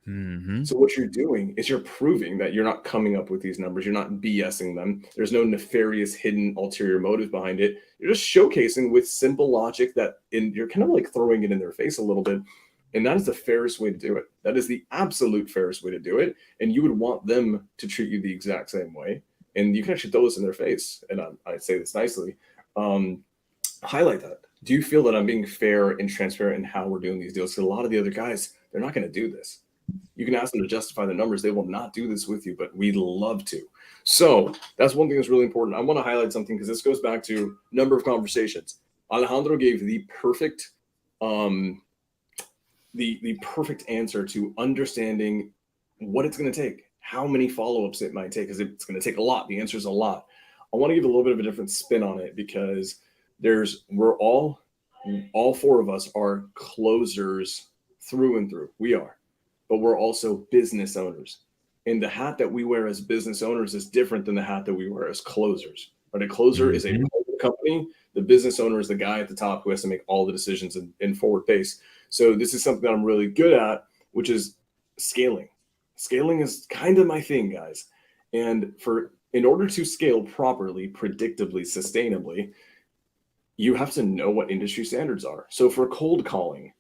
C: Mm-hmm.
B: So what you're doing is you're proving that you're not coming up with these numbers. You're not BSing them. There's no nefarious hidden ulterior motive behind it. You're just showcasing with simple logic you're kind of like throwing it in their face a little bit. And that is the fairest way to do it. That is the absolute fairest way to do it. And you would want them to treat you the exact same way. And you can actually throw this in their face. And I say this nicely. Highlight that. Do you feel that I'm being fair and transparent in how we're doing these deals? Because a lot of the other guys, they're not going to do this. You can ask them to justify the numbers. They will not do this with you, but we'd love to. So that's one thing that's really important. I want to highlight something because this goes back to number of conversations. Alejandro gave the perfect the perfect answer to understanding what it's going to take, how many follow-ups it might take, because it's going to take a lot. The answer is a lot. I want to give a little bit of a different spin on it, because we're all four of us are closers through and through. We are, but we're also business owners. And the hat that we wear as business owners is different than the hat that we wear as closers. But a closer is a company. The business owner is the guy at the top who has to make all the decisions in forward pace. So this is something that I'm really good at, which is scaling. Scaling is kind of my thing, guys. And in order to scale properly, predictably, sustainably, you have to know what industry standards are. So for cold calling,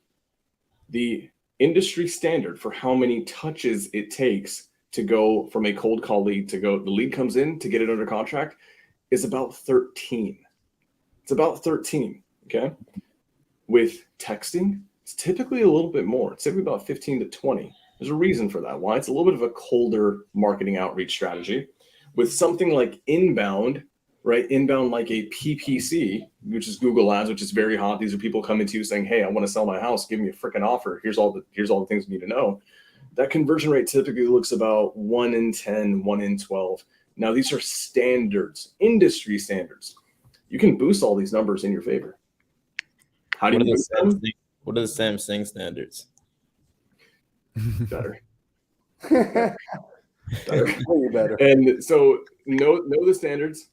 B: the industry standard for how many touches it takes to go from a cold call lead the lead comes in to get it under contract is about 13. It's about 13, okay? With texting, it's typically a little bit more. It's typically about 15 to 20. There's a reason for that. Why? It's a little bit of a colder marketing outreach strategy. With something like inbound, right? Inbound like a PPC, which is Google Ads, which is very hot. These are people coming to you saying, hey, I want to sell my house. Give me a freaking offer. Here's all the things you need to know. That conversion rate typically looks about 1 in 10, 1 in 12. Now, these are standards, industry standards. You can boost all these numbers in your favor. How do you boost them?
A: What are the Samsung standards?
B: Better.
D: Better.
B: And so know the standards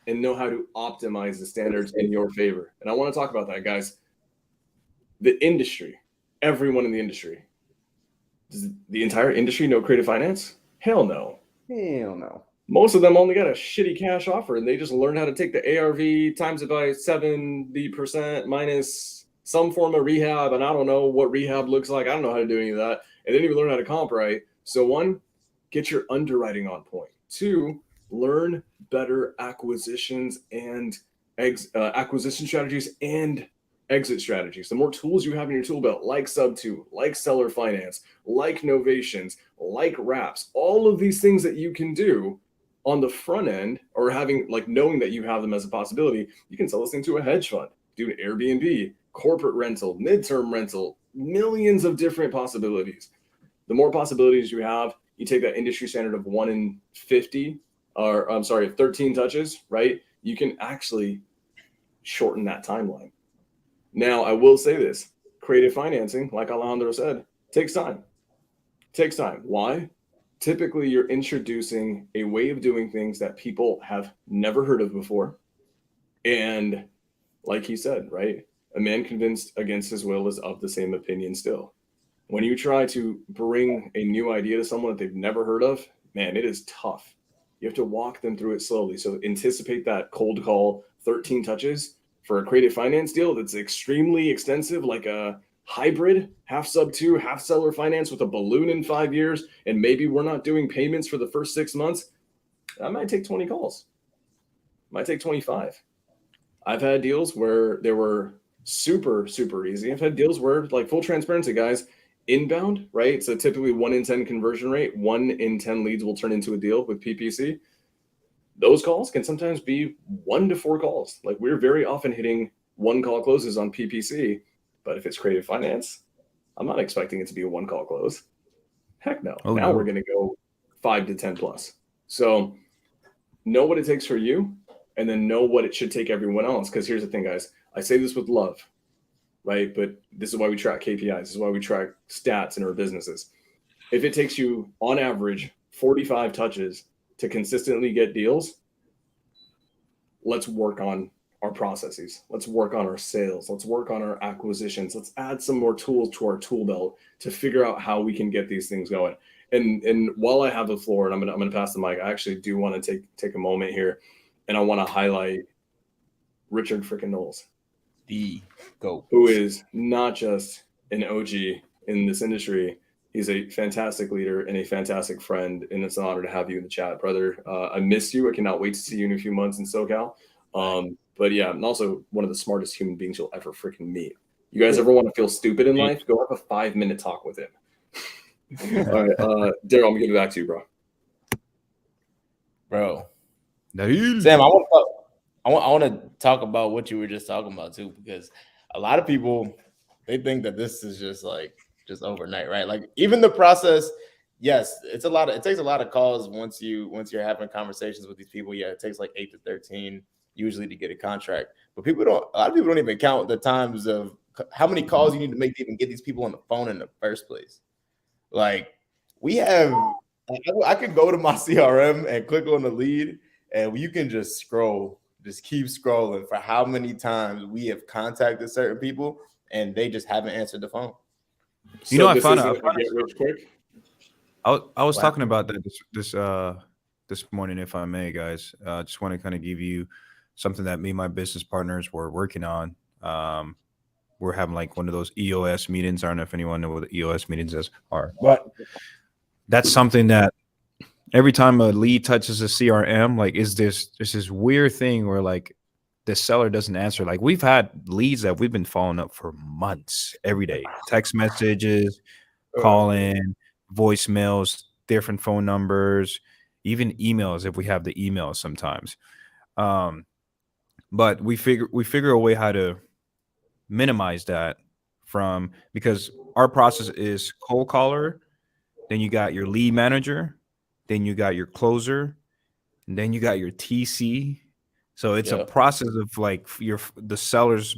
B: and know how to optimize the standards in your favor. And I want to talk about that, guys. The industry, everyone in the industry. Does the entire industry know creative finance? Hell no.
D: Hell no.
B: Most of them only got a shitty cash offer, and they just learned how to take the ARV, times it by 70% minus some form of rehab. And I don't know what rehab looks like. I don't know how to do any of that. And they didn't even learn how to comp right. So 1, get your underwriting on point. 2, learn better acquisitions and acquisition strategies and exit strategies. The more tools you have in your tool belt, like Sub2, like Seller Finance, like Novations, like Wraps, all of these things that you can do on the front end, or knowing that you have them as a possibility, you can sell this thing to a hedge fund, do an Airbnb, corporate rental, midterm rental, millions of different possibilities. The more possibilities you have, you take that industry standard of 1 in 50, or I'm sorry, 13 touches, right? You can actually shorten that timeline. Now, I will say this, creative financing, like Alejandro said, takes time. Takes time. Why? Typically, you're introducing a way of doing things that people have never heard of before. And like he said, right? A man convinced against his will is of the same opinion still. When you try to bring a new idea to someone that they've never heard of, man, it is tough. You have to walk them through it slowly. So anticipate that cold call 13 touches for a creative finance deal that's extremely extensive, like a hybrid, half Sub2, half Seller Finance with a balloon in 5 years, and maybe we're not doing payments for the first 6 months. That might take 20 calls. Might take 25. I've had deals where they were super, super easy. I've had deals where, like, full transparency, guys, inbound, right? So typically 1 in 10 conversion rate, 1 in 10 leads will turn into a deal with PPC. Those calls can sometimes be 1 to 4 calls. Like, we're very often hitting 1 call closes on PPC, but if it's creative finance, I'm not expecting it to be a 1 call close. Heck no. Now we're going to go 5 to 10 plus. So know what it takes for you, and then know what it should take everyone else. Because here's the thing, guys. I say this with love, right? But this is why we track KPIs. This is why we track stats in our businesses. If it takes you, on average, 45 touches to consistently get deals, let's work on our processes. Let's work on our sales. Let's work on our acquisitions. Let's add some more tools to our tool belt to figure out how we can get these things going. And while I have the floor, and I'm gonna pass the mic, I actually do want to take a moment here, and I want to highlight Richard freaking Knowles,
A: The GOAT,
B: who is not just an OG in this industry. He's a fantastic leader and a fantastic friend, and it's an honor to have you in the chat, brother. I miss you. I cannot wait to see you in a few months in SoCal. But yeah, I'm also one of the smartest human beings you'll ever freaking meet. You guys ever want to feel stupid in life? Go have a 5-minute talk with him. All right, Daryl, I'm gonna give it back to you, bro.
A: Sam, I want to talk about what you were just talking about too, because a lot of people, they think that this is just overnight, right? Like, even the process yes, it's a lot of, it takes a lot of calls once you're having conversations with these people. Yeah, it takes like 8 to 13 usually to get a contract. But a lot of people don't even count the times of how many calls you need to make to even get these people on the phone in the first place. Like we have, I could go to my CRM and click on the lead, and you can just scroll, just keep scrolling for how many times we have contacted certain people and they just haven't answered the phone.
C: You know, I
B: this
C: found
B: isn't
C: out.
B: a get rich quick.
C: I was
A: Wow.
C: talking about that this morning, if I may, guys. Just want to kind of give you something that me and my business partners were working on. We're having like one of those EOS meetings. I don't know if anyone knows what the EOS meetings are, but that's something that every time a lead touches a CRM, like there's this weird thing where like the seller doesn't answer. Like we've had leads that we've been following up for months, every day, text messages, calling, voicemails, different phone numbers, even emails if we have the emails sometimes. But we figure a way how to minimize that because our process is cold caller, then you got your lead manager, then you got your closer, and then you got your TC. So it's a process of like the sellers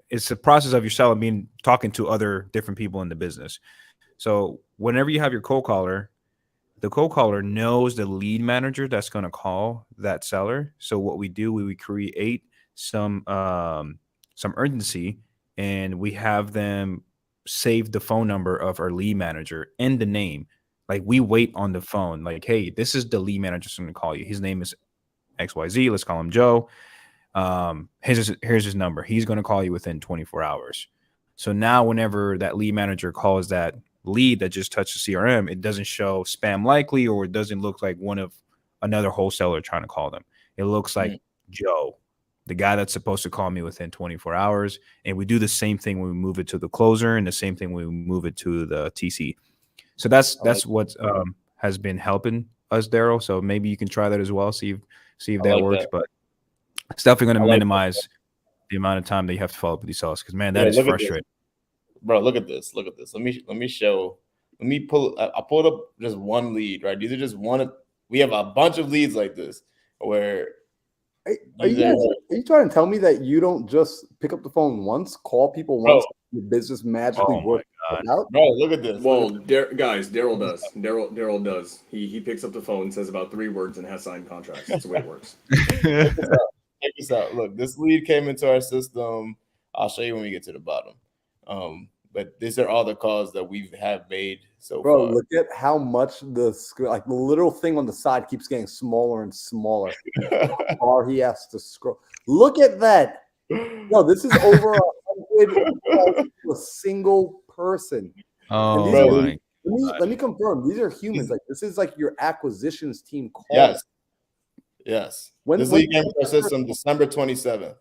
C: it's a process of your seller talking to other different people in the business. So whenever you have your cold caller, the cold caller knows the lead manager that's going to call that seller. So what we do, we create some urgency, and we have them save the phone number of our lead manager and the name. Like we wait on the phone, like, hey, this is the lead manager that's going to call you. His name is XYZ. Let's call him Joe. Here's his number. He's going to call you within 24 hours. So now whenever that lead manager calls that lead that just touched the CRM, it doesn't show spam likely, or it doesn't look like one of another wholesaler trying to call them. It looks like Joe, the guy that's supposed to call me within 24 hours. And we do the same thing when we move it to the closer, and the same thing when we move it to the TC. So that's what has been helping us, Daryl. So maybe you can try that as well. See if that works. But it's definitely going to minimize the amount of time that you have to follow up with these sellers. Because man, that is frustrating.
A: Bro, look at this. Look at this. Let me show. I pulled up just one lead, right? These are just one. We have a bunch of leads like this where.
D: Are you trying to tell me that you don't just pick up the phone once, call people once, your business magically works out?
A: Bro, look at this.
B: Well, guys, Daryl does. Daryl does. He picks up the phone, says about 3 words, and has signed contracts. That's the way it works.
A: Check this out. Look, this lead came into our system. I'll show you when we get to the bottom. But these are all the calls that we have made so far.
D: Look at how much the little thing on the side keeps getting smaller and smaller. How far he has to scroll. Look at that. No, this is over 100 to a single person.
C: Oh,
D: bro, let me confirm. These are humans. Like this is like your acquisitions team call.
A: Yes. This lead came to our system December 27th.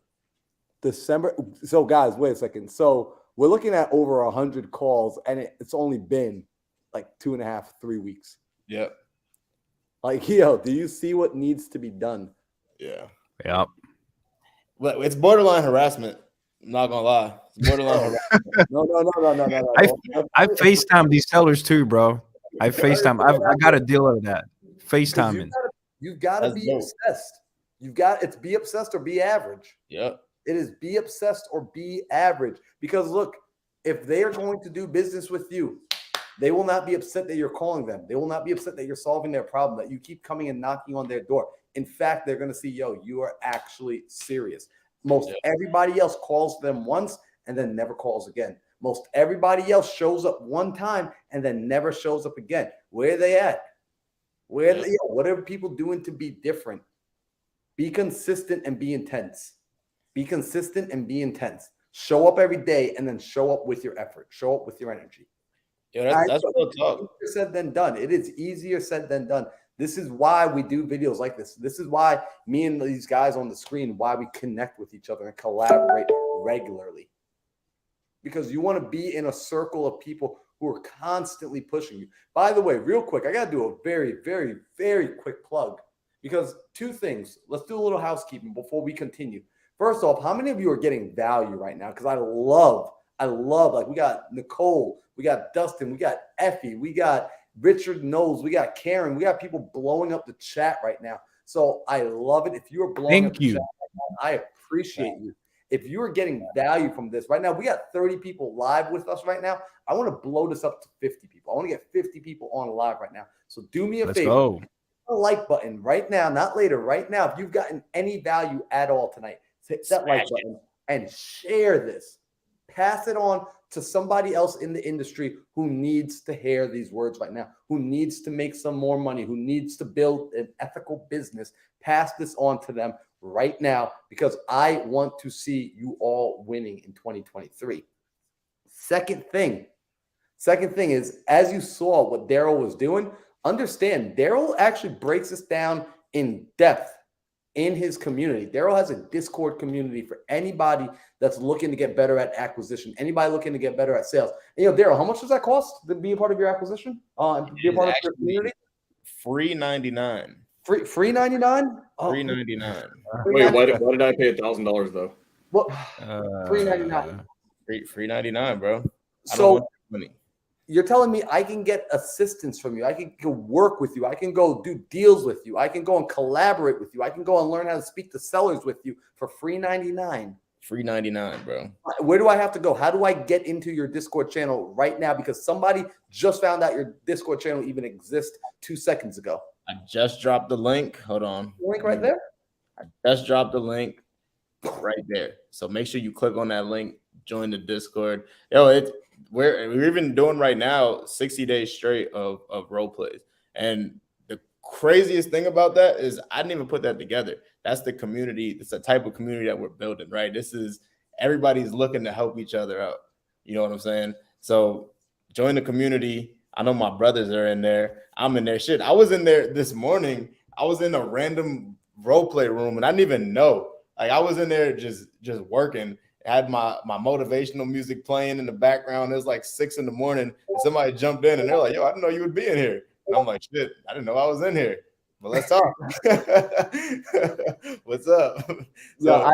D: December. So guys, wait a second. So we're looking at over 100 calls, and it's only been like 2.5, 3 weeks.
A: Yep.
D: Like, yo, do you see what needs to be done?
A: Yeah.
C: Yep.
A: But it's borderline harassment. I'm not gonna lie. It's borderline harassment.
D: No.
C: I FaceTime these sellers too, bro. I FaceTime. I got to deal with that. FaceTiming.
D: You gotta be obsessed. It's be obsessed or be average.
A: Yep.
D: It is be obsessed or be average. Because look, if they are going to do business with you, they will not be upset that you're calling them. They will not be upset that you're solving their problem, that you keep coming and knocking on their door. In fact, they're going to see, yo, you are actually serious. Most everybody else calls them once and then never calls again. Most everybody else shows up one time and then never shows up again. Where are they at? What are people doing to be different? Be consistent and be intense. Be consistent and be intense. Show up every day and then show up with your effort. Show up with your energy.
A: Yeah, that's real talk.
D: Easier said than done. It is easier said than done. This is why we do videos like this. This is why me and these guys on the screen, why we connect with each other and collaborate regularly. Because you want to be in a circle of people who are constantly pushing you. By the way, real quick, I got to do a very, very, very quick plug. Because 2 things. Let's do a little housekeeping before we continue. First off, how many of you are getting value right now? Because I I love, like, we got Nicole, we got Dustin, we got Effie, we got Richard Knowles, we got Karen, we got people blowing up the chat right now. So I love it. If you are blowing up the chat right now, I appreciate you. If you are getting value from this right now, we got 30 people live with us right now. I want to blow this up to 50 people. I want to get 50 people on live right now. So do me a favor.
C: Go.
D: Hit the like button right now, not later, right now. If you've gotten any value at all tonight, hit that like button and share this. Pass it on to somebody else in the industry who needs to hear these words right now, who needs to make some more money, who needs to build an ethical business. Pass this on to them right now, because I want to see you all winning in 2023. Second thing is, as you saw what Daryl was doing, understand Daryl actually breaks this down in depth in his community. Daryl has a Discord community for anybody that's looking to get better at acquisition, anybody looking to get better at sales. And, Daryl, how much does that cost to be a part of your acquisition? Be a part of your community?
A: Free 99.
D: Free 99? Oh,
A: Free 99.
B: Wait, why did I pay $1,000 though?
D: What? Free 99.
A: Free 99, bro. I don't
D: So
A: want money.
D: you're telling me I can get assistance from you. I can go work with you. I can go do deals with you. I can go and collaborate with you. I can go and learn how to speak to sellers with you for free 99.
A: Free 99, bro.
D: Where do I have to go? How do I get into your Discord channel right now? Because somebody just found out your Discord channel even exists 2 seconds ago.
A: I just dropped the link. Hold on.
D: Link right there?
A: I just dropped the link right there. So make sure you click on that link, join the Discord. We're even doing right now 60 days straight of role plays. And the craziest thing about that is I didn't even put that together. That's the community. It's the type of community that we're building, right? This is everybody's looking to help each other out. You know what I'm saying? So join the community. I know my brothers are in there. I'm in there. Shit, I was in there this morning. I was in a random role play room and I didn't even know. Like I was in there just working. I had my motivational music playing in the background. It was like 6 a.m. and somebody jumped in and they're like, yo, I didn't know you would be in here. And I'm like, shit, I didn't know I was in here. But let's talk. What's up?
D: So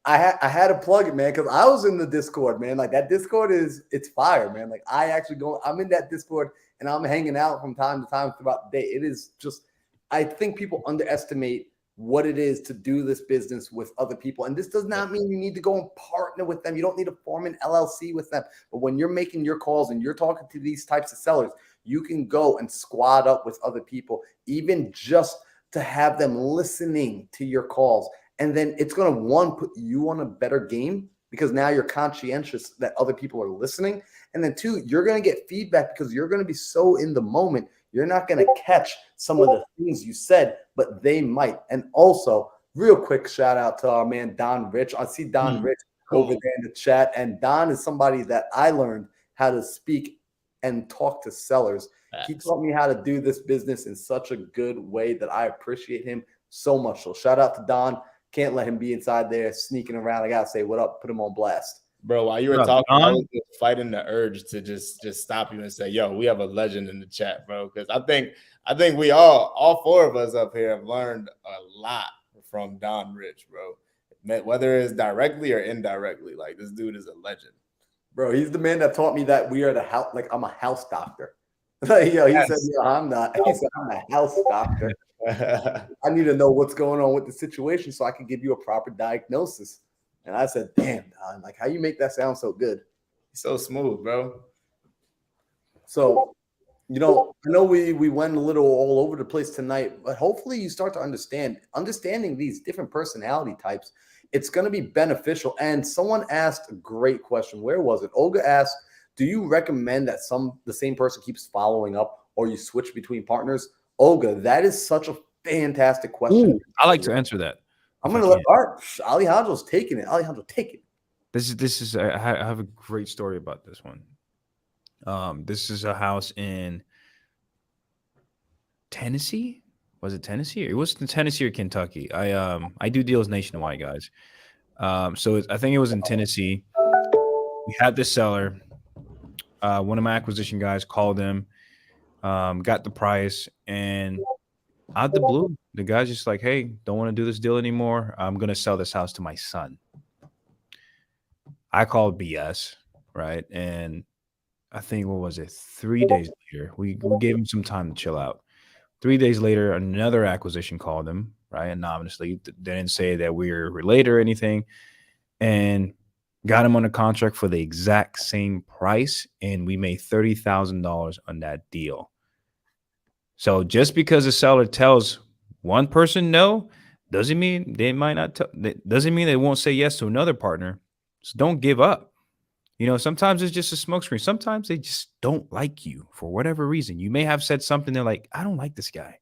D: I had to plug it, man, because I was in the Discord, man. Like that Discord it's fire, man. Like I'm in that Discord and I'm hanging out from time to time throughout the day. It is just, I think people underestimate what it is to do this business with other people. And this does not mean you need to go and partner with them. You don't need to form an LLC with them. But when you're making your calls and you're talking to these types of sellers, you can go and squad up with other people, even just to have them listening to your calls. And then it's going to, one, put you on a better game because now you're conscientious that other people are listening. And then two, you're going to get feedback because you're going to be so in the moment. You're not going to catch some of the things you said, but they might. And also, real quick shout out to our man, Don Rich. I see Don Rich over there in the chat. And Don is somebody that I learned how to speak and talk to sellers. He taught me how to do this business in such a good way that I appreciate him so much. So shout out to Don. Can't let him be inside there sneaking around. I got to say what up, put him on blast.
A: Bro, while you were talking, I was just fighting the urge to just stop you and say, yo, we have a legend in the chat, bro. Because I think we all four of us up here have learned a lot from Don Rich, bro. Whether it's directly or indirectly, like this dude is a legend.
D: Bro, he's the man that taught me that we are the house, like I'm a house doctor. Like, yo, he said, yo, I'm not. He said, I'm a house doctor. I need to know what's going on with the situation so I can give you a proper diagnosis. And I said, damn, Don, like how you make that sound so good.
A: He's so smooth, bro.
D: So, I know we went a little all over the place tonight, but hopefully you start to understanding these different personality types. It's going to be beneficial. And someone asked a great question. Where was it? Olga asked, do you recommend that the same person keeps following up or you switch between partners? Olga, that is such a fantastic question.
C: Ooh, I like to answer that.
D: I'm going to let Alejandro's taking it. Alejandro, take it.
C: This is I have a great story about this one. This is a house in Tennessee. Was it Tennessee? It was in Tennessee or Kentucky. I do deals nationwide, guys. So I think it was in Tennessee. We had this seller. One of my acquisition guys called him, got the price, and out of the blue, the guy's just like, hey, don't want to do this deal anymore. I'm going to sell this house to my son. I called BS. right? And I think, what was it, 3 days later, we gave him some time to chill out. 3 days later, another acquisition called him, right? Anonymously. They didn't say that we were related or anything, and got him on a contract for the exact same price, and we made $30,000 on that deal. So just because the seller tells one person no, doesn't mean they might not. Doesn't mean they won't say yes to another partner. So don't give up. Sometimes it's just a smokescreen. Sometimes they just don't like you for whatever reason. You may have said something. They're like, I don't like this guy.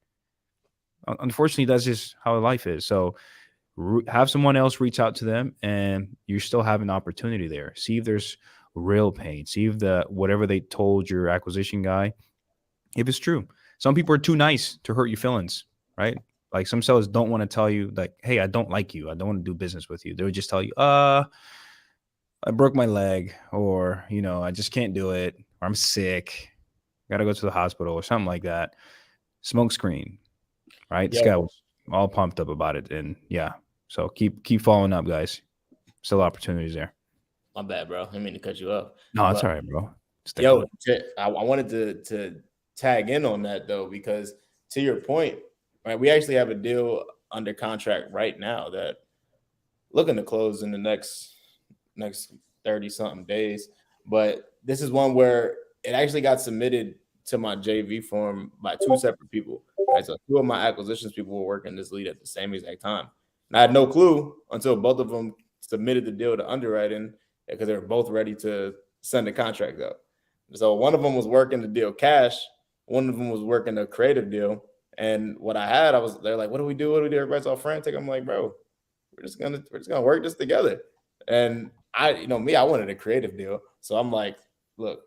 C: Unfortunately, that's just how life is. So have someone else reach out to them, and you still have an opportunity there. See if there's real pain. See if whatever they told your acquisition guy, if it's true. Some people are too nice to hurt your feelings, right? Like some sellers don't want to tell you, like, hey, I don't like you. I don't want to do business with you. They would just tell you, I broke my leg, or, I just can't do it, or I'm sick. Got to go to the hospital or something like that. Smoke screen, right? This guy was all pumped up about it. And yeah, so keep following up, guys. Still opportunities there.
A: My bad, bro. I didn't mean to cut you off.
C: No, that's all right, bro.
A: I wanted to tag in on that, though, because to your point, right, we actually have a deal under contract right now that looking to close in the next 30 something days. But this is one where it actually got submitted to my JV form by two separate people. Right? So two of my acquisitions people were working this lead at the same exact time. And I had no clue until both of them submitted the deal to underwriting, because they were both ready to send the contract out. So one of them was working the deal cash. One of them was working a creative deal. And what I had, they're like, what do we do? Everybody's all frantic. I'm like, bro, we're just gonna work this together. And I wanted a creative deal. So I'm like, look,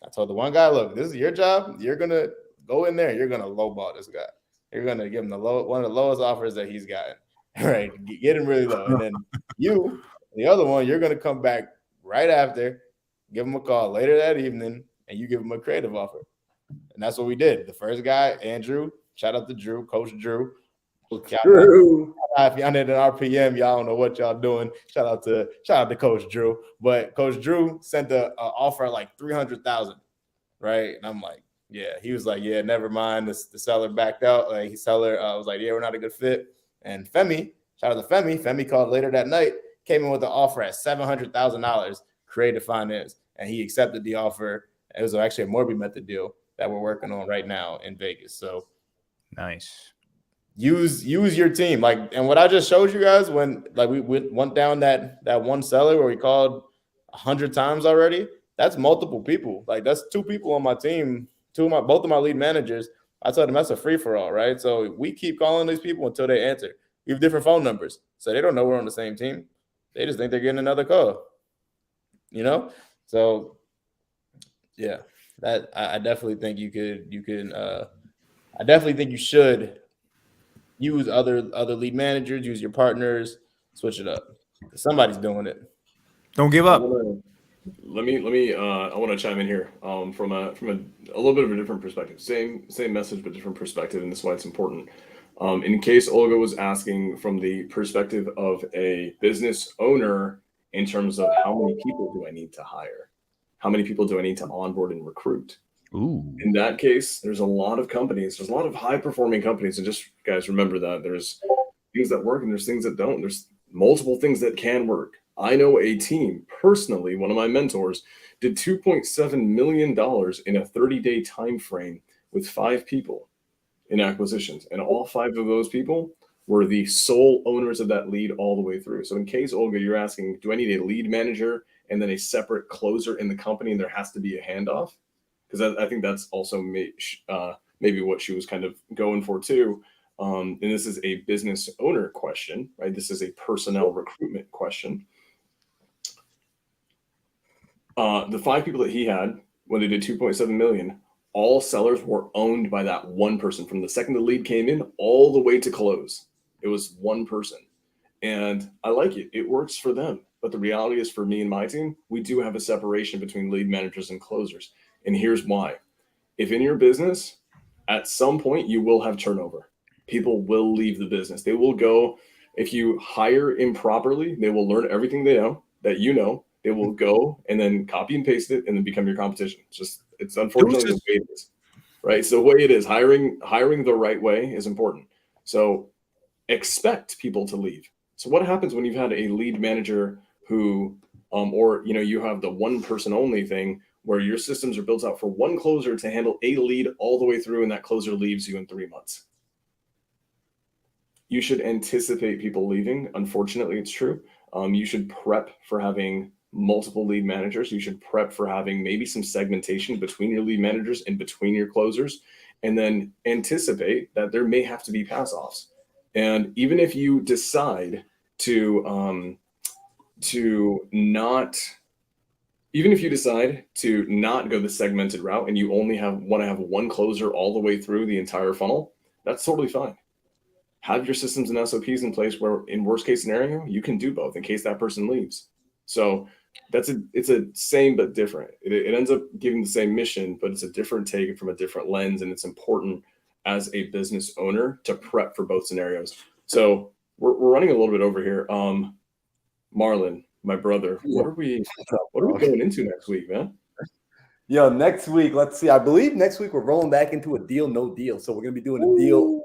A: I told the one guy, look, this is your job. You're gonna go in there. You're gonna lowball this guy. You're gonna give him one of the lowest offers that he's gotten. Right, get him really low. And then the other one, you're gonna come back right after, give him a call later that evening, and you give him a creative offer. And that's what we did. The first guy, Andrew, shout out to Drew, Coach Drew. If y'all need an RPM, y'all don't know what y'all doing. Shout out to Coach Drew. But Coach Drew sent an offer like $300,000, right? And I'm like, yeah. He was like, yeah, never mind. The seller backed out. Like, the seller was like, yeah, we're not a good fit. And Femi, shout out to Femi. Femi called later that night, came in with an offer at $700,000, creative finance, and he accepted the offer. It was actually a Morby Method deal that we're working on right now in Vegas. So
C: nice.
A: Use your team. Like, and what I just showed you guys, when like we went down that one seller where we called 100 times already, that's multiple people. Like, that's two people on my team, both of my lead managers. I told them that's a free-for-all, right? So we keep calling these people until they answer. We have different phone numbers, so they don't know we're on the same team. They just think they're getting another call, So yeah, that I definitely think I definitely think you should use other lead managers, use your partners, switch it up. Somebody's doing it.
C: Don't give up.
B: Let me I want to chime in here from a little bit of a different perspective. Same message, but different perspective, and this is why it's important. In case Olga was asking from the perspective of a business owner, in terms of how many people do I need to hire? How many people do I need to onboard and recruit?
C: Ooh.
B: In that case, there's a lot of companies. There's a lot of high-performing companies. And just, guys, remember that there's things that work and there's things that don't. There's multiple things that can work. I know a team, personally, one of my mentors did $2.7 million in a 30-day time frame with 5 people in acquisitions. And all 5 of those people were the sole owners of that lead all the way through. So in case, Olga, you're asking, do I need a lead manager and then a separate closer in the company, and there has to be a handoff? Because I think that's also maybe what she was kind of going for too. And this is a business owner question, right? This is a personnel recruitment question. The 5 people that he had when they did 2.7 million, all sellers were owned by that one person. From the second the lead came in all the way to close, it was one person. And I like it. It works for them. But the reality is, for me and my team, we do have a separation between lead managers and closers. And here's why. If in your business, at some point, you will have turnover. People will leave the business. They will go. If you hire improperly, they will learn everything they know that you know, they will go and then copy and paste it and then become your competition. It's unfortunately the way it is, right? It's the way it is. Hiring the right way is important. So expect people to leave. So what happens when you've had a lead manager who, or you have the one person only thing where your systems are built out for one closer to handle a lead all the way through, and that closer leaves you in 3 months? You should anticipate people leaving. Unfortunately, it's true. You should prep for having multiple lead managers. You should prep for having maybe some segmentation between your lead managers and between your closers, and then anticipate that there may have to be pass-offs. And even if you decide to not go the segmented route and you only want to have one closer all the way through the entire funnel, that's totally fine. Have your systems and SOPs in place where, in worst case scenario, you can do both in case that person leaves. So it's a same but different. It ends up giving the same mission, but it's a different take from a different lens, and it's important as a business owner to prep for both scenarios. So we're running a little bit over here. Marlon, my brother, what are we going into next week, man?
D: Yo, next week, let's see. I believe next week we're rolling back into a deal, no deal. So we're going to be doing a deal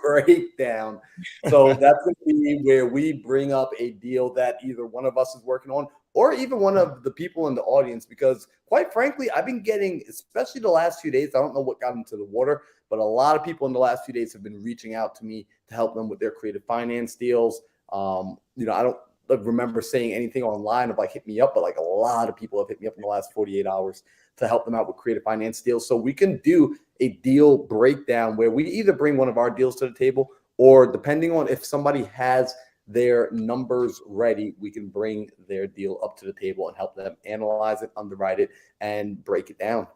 D: breakdown. So that's going to be where we bring up a deal that either one of us is working on or even one of the people in the audience, because quite frankly, I've been getting, especially the last few days, I don't know what got into the water, but a lot of people in the last few days have been reaching out to me to help them with their creative finance deals. I don't remember saying anything online of like hit me up, but like a lot of people have hit me up in the last 48 hours to help them out with creative finance deals. So we can do a deal breakdown where we either bring one of our deals to the table, or depending on if somebody has their numbers ready, we can bring their deal up to the table and help them analyze it, underwrite it, and break it down.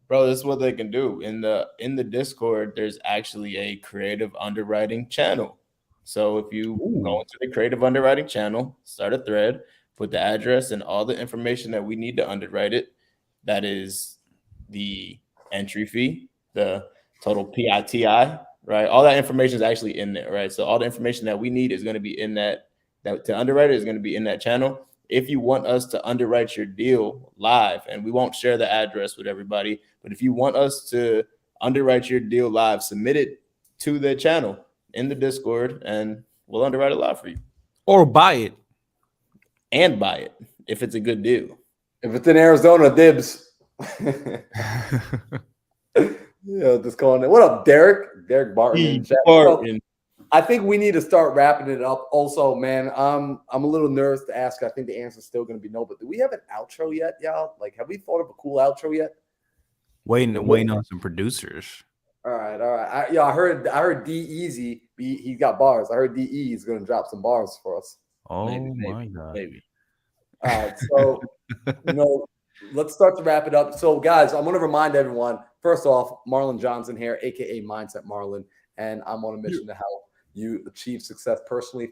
A: Bro, this is what they can do. In the Discord, there's actually a creative underwriting channel. So if you go into the creative underwriting channel, start a thread, put the address and all the information that we need to underwrite it. That is the entry fee, the total PITI, right? All that information is actually in there, right? So all the information that we need is going to be in that to underwrite it is going to be in that channel. If you want us to underwrite your deal live, and we won't share the address with everybody, but if you want us to underwrite your deal live, submit it to the channel in the Discord, and we'll underwrite it live for you.
C: Or buy it.
A: And buy it if it's a good deal.
D: If it's in Arizona, dibs. Yeah, just calling it. What up, Derek? Derek Barton. I think we need to start wrapping it up. Also, man, I'm a little nervous to ask. I think the answer is still going to be no. But do we have an outro yet, y'all? Like, have we thought of a cool outro yet?
C: Waiting on some producers.
D: All right. I heard D Easy. He got bars. I heard D E is going to drop some bars for us.
C: Oh my God.
A: Maybe.
D: All right. So, let's start to wrap it up. So, guys, I'm going to remind everyone. First off, Marlon Johnson here, aka Mindset Marlon, and I'm on a mission to help you achieve success personally,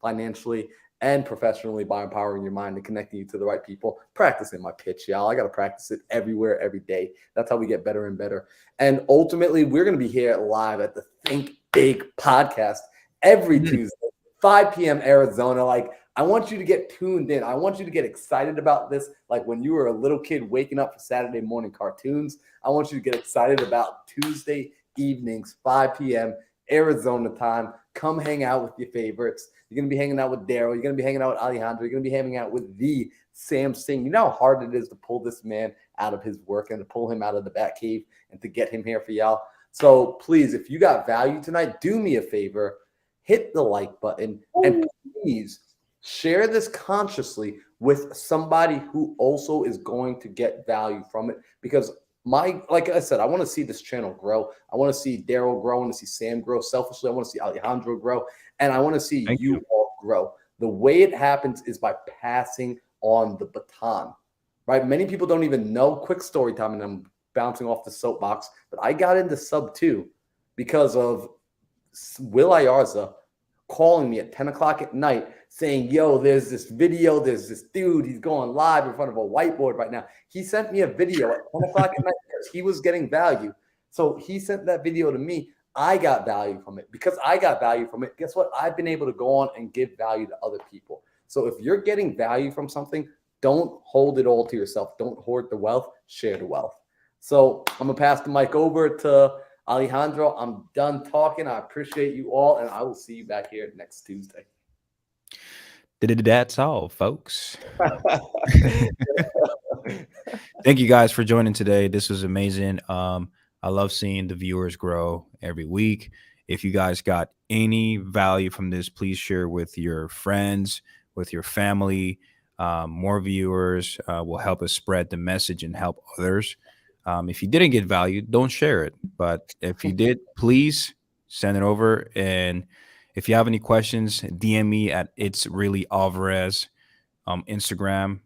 D: financially, and professionally by empowering your mind and connecting you to the right people. Practicing my pitch, y'all. I got to practice it everywhere, every day. That's how we get better and better. And ultimately, we're going to be here live at the Think Big podcast every Tuesday, 5 p.m. Arizona. Like, I want you to get tuned in. I want you to get excited about this. Like when you were a little kid waking up for Saturday morning cartoons, I want you to get excited about Tuesday evenings, 5 p.m. Arizona time. Come hang out with your favorites. You're going to be hanging out with Daryl. You're going to be hanging out with Alejandro. You're going to be hanging out with the Sam Singh. You know how hard it is to pull this man out of his work and to pull him out of the Bat Cave and to get him here for y'all. So please, if you got value tonight, do me a favor. Hit the like button and please share this consciously with somebody who also is going to get value from it. Because like I said, I want to see this channel grow. I want to see Daryl grow. I want to see Sam grow. Selfishly, I want to see Alejandro grow. And I want to see you all grow. The way it happens is by passing on the baton, right? Many people don't even know. Quick story time, and I'm bouncing off the soapbox, but I got into sub 2 because of Will Ayarza calling me at 10 o'clock at night saying, yo, there's this video, there's this dude, he's going live in front of a whiteboard right now. He sent me a video at 10 o'clock at night because he was getting value. So he sent that video to me. I got value from it. Because I got value from it, guess what? I've been able to go on and give value to other people. So if you're getting value from something, don't hold it all to yourself. Don't hoard the wealth, share the wealth. So I'm going to pass the mic over to Alejandro. I'm done talking. I appreciate you all, and I will see you back here next Tuesday.
C: That's all, folks. Thank you guys for joining today. This was amazing. I love seeing the viewers grow every week. If you guys got any value from this, please share with your friends, with your family. More viewers will help us spread the message and help others. If you didn't get value, don't share it. But if you did, please send it over. And if you have any questions, DM me at It's Really Alvarez Instagram.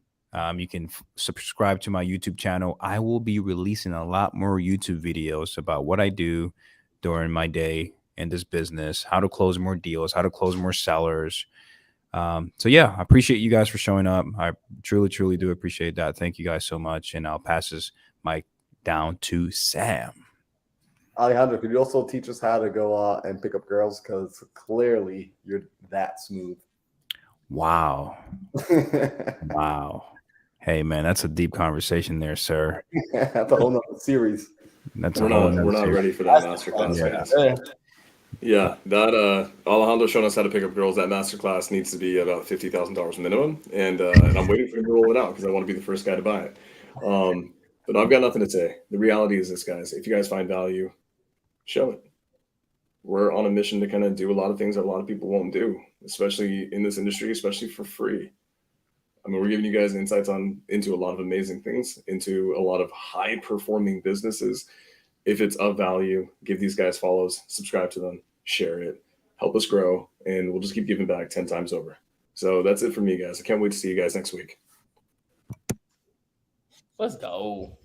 C: You can subscribe to my YouTube channel. I will be releasing a lot more YouTube videos about what I do during my day in this business, how to close more deals, how to close more sellers. So yeah, I appreciate you guys for showing up. I truly, truly do appreciate that. Thank you guys so much. And I'll pass this mic down to Sam.
D: Alejandro, could you also teach us how to go and pick up girls? Because clearly you're that smooth.
C: Wow. Wow. Hey, man, that's a deep conversation there, sir.
D: That's a whole nother series.
B: We're not ready for that masterclass, guys. Yeah, that Alejandro showing us how to pick up girls. That masterclass needs to be about $50,000 minimum, and I'm waiting for him to roll it out because I want to be the first guy to buy it. But I've got nothing to say. The reality is this, guys. If you guys find value, show it. We're on a mission to kind of do a lot of things that a lot of people won't do, especially in this industry, especially for free. I mean, we're giving you guys insights into a lot of amazing things, into a lot of high-performing businesses. If it's of value, give these guys follows, subscribe to them, share it, help us grow, and we'll just keep giving back 10 times over. So that's it for me, guys. I can't wait to see you guys next week.
A: Let's go.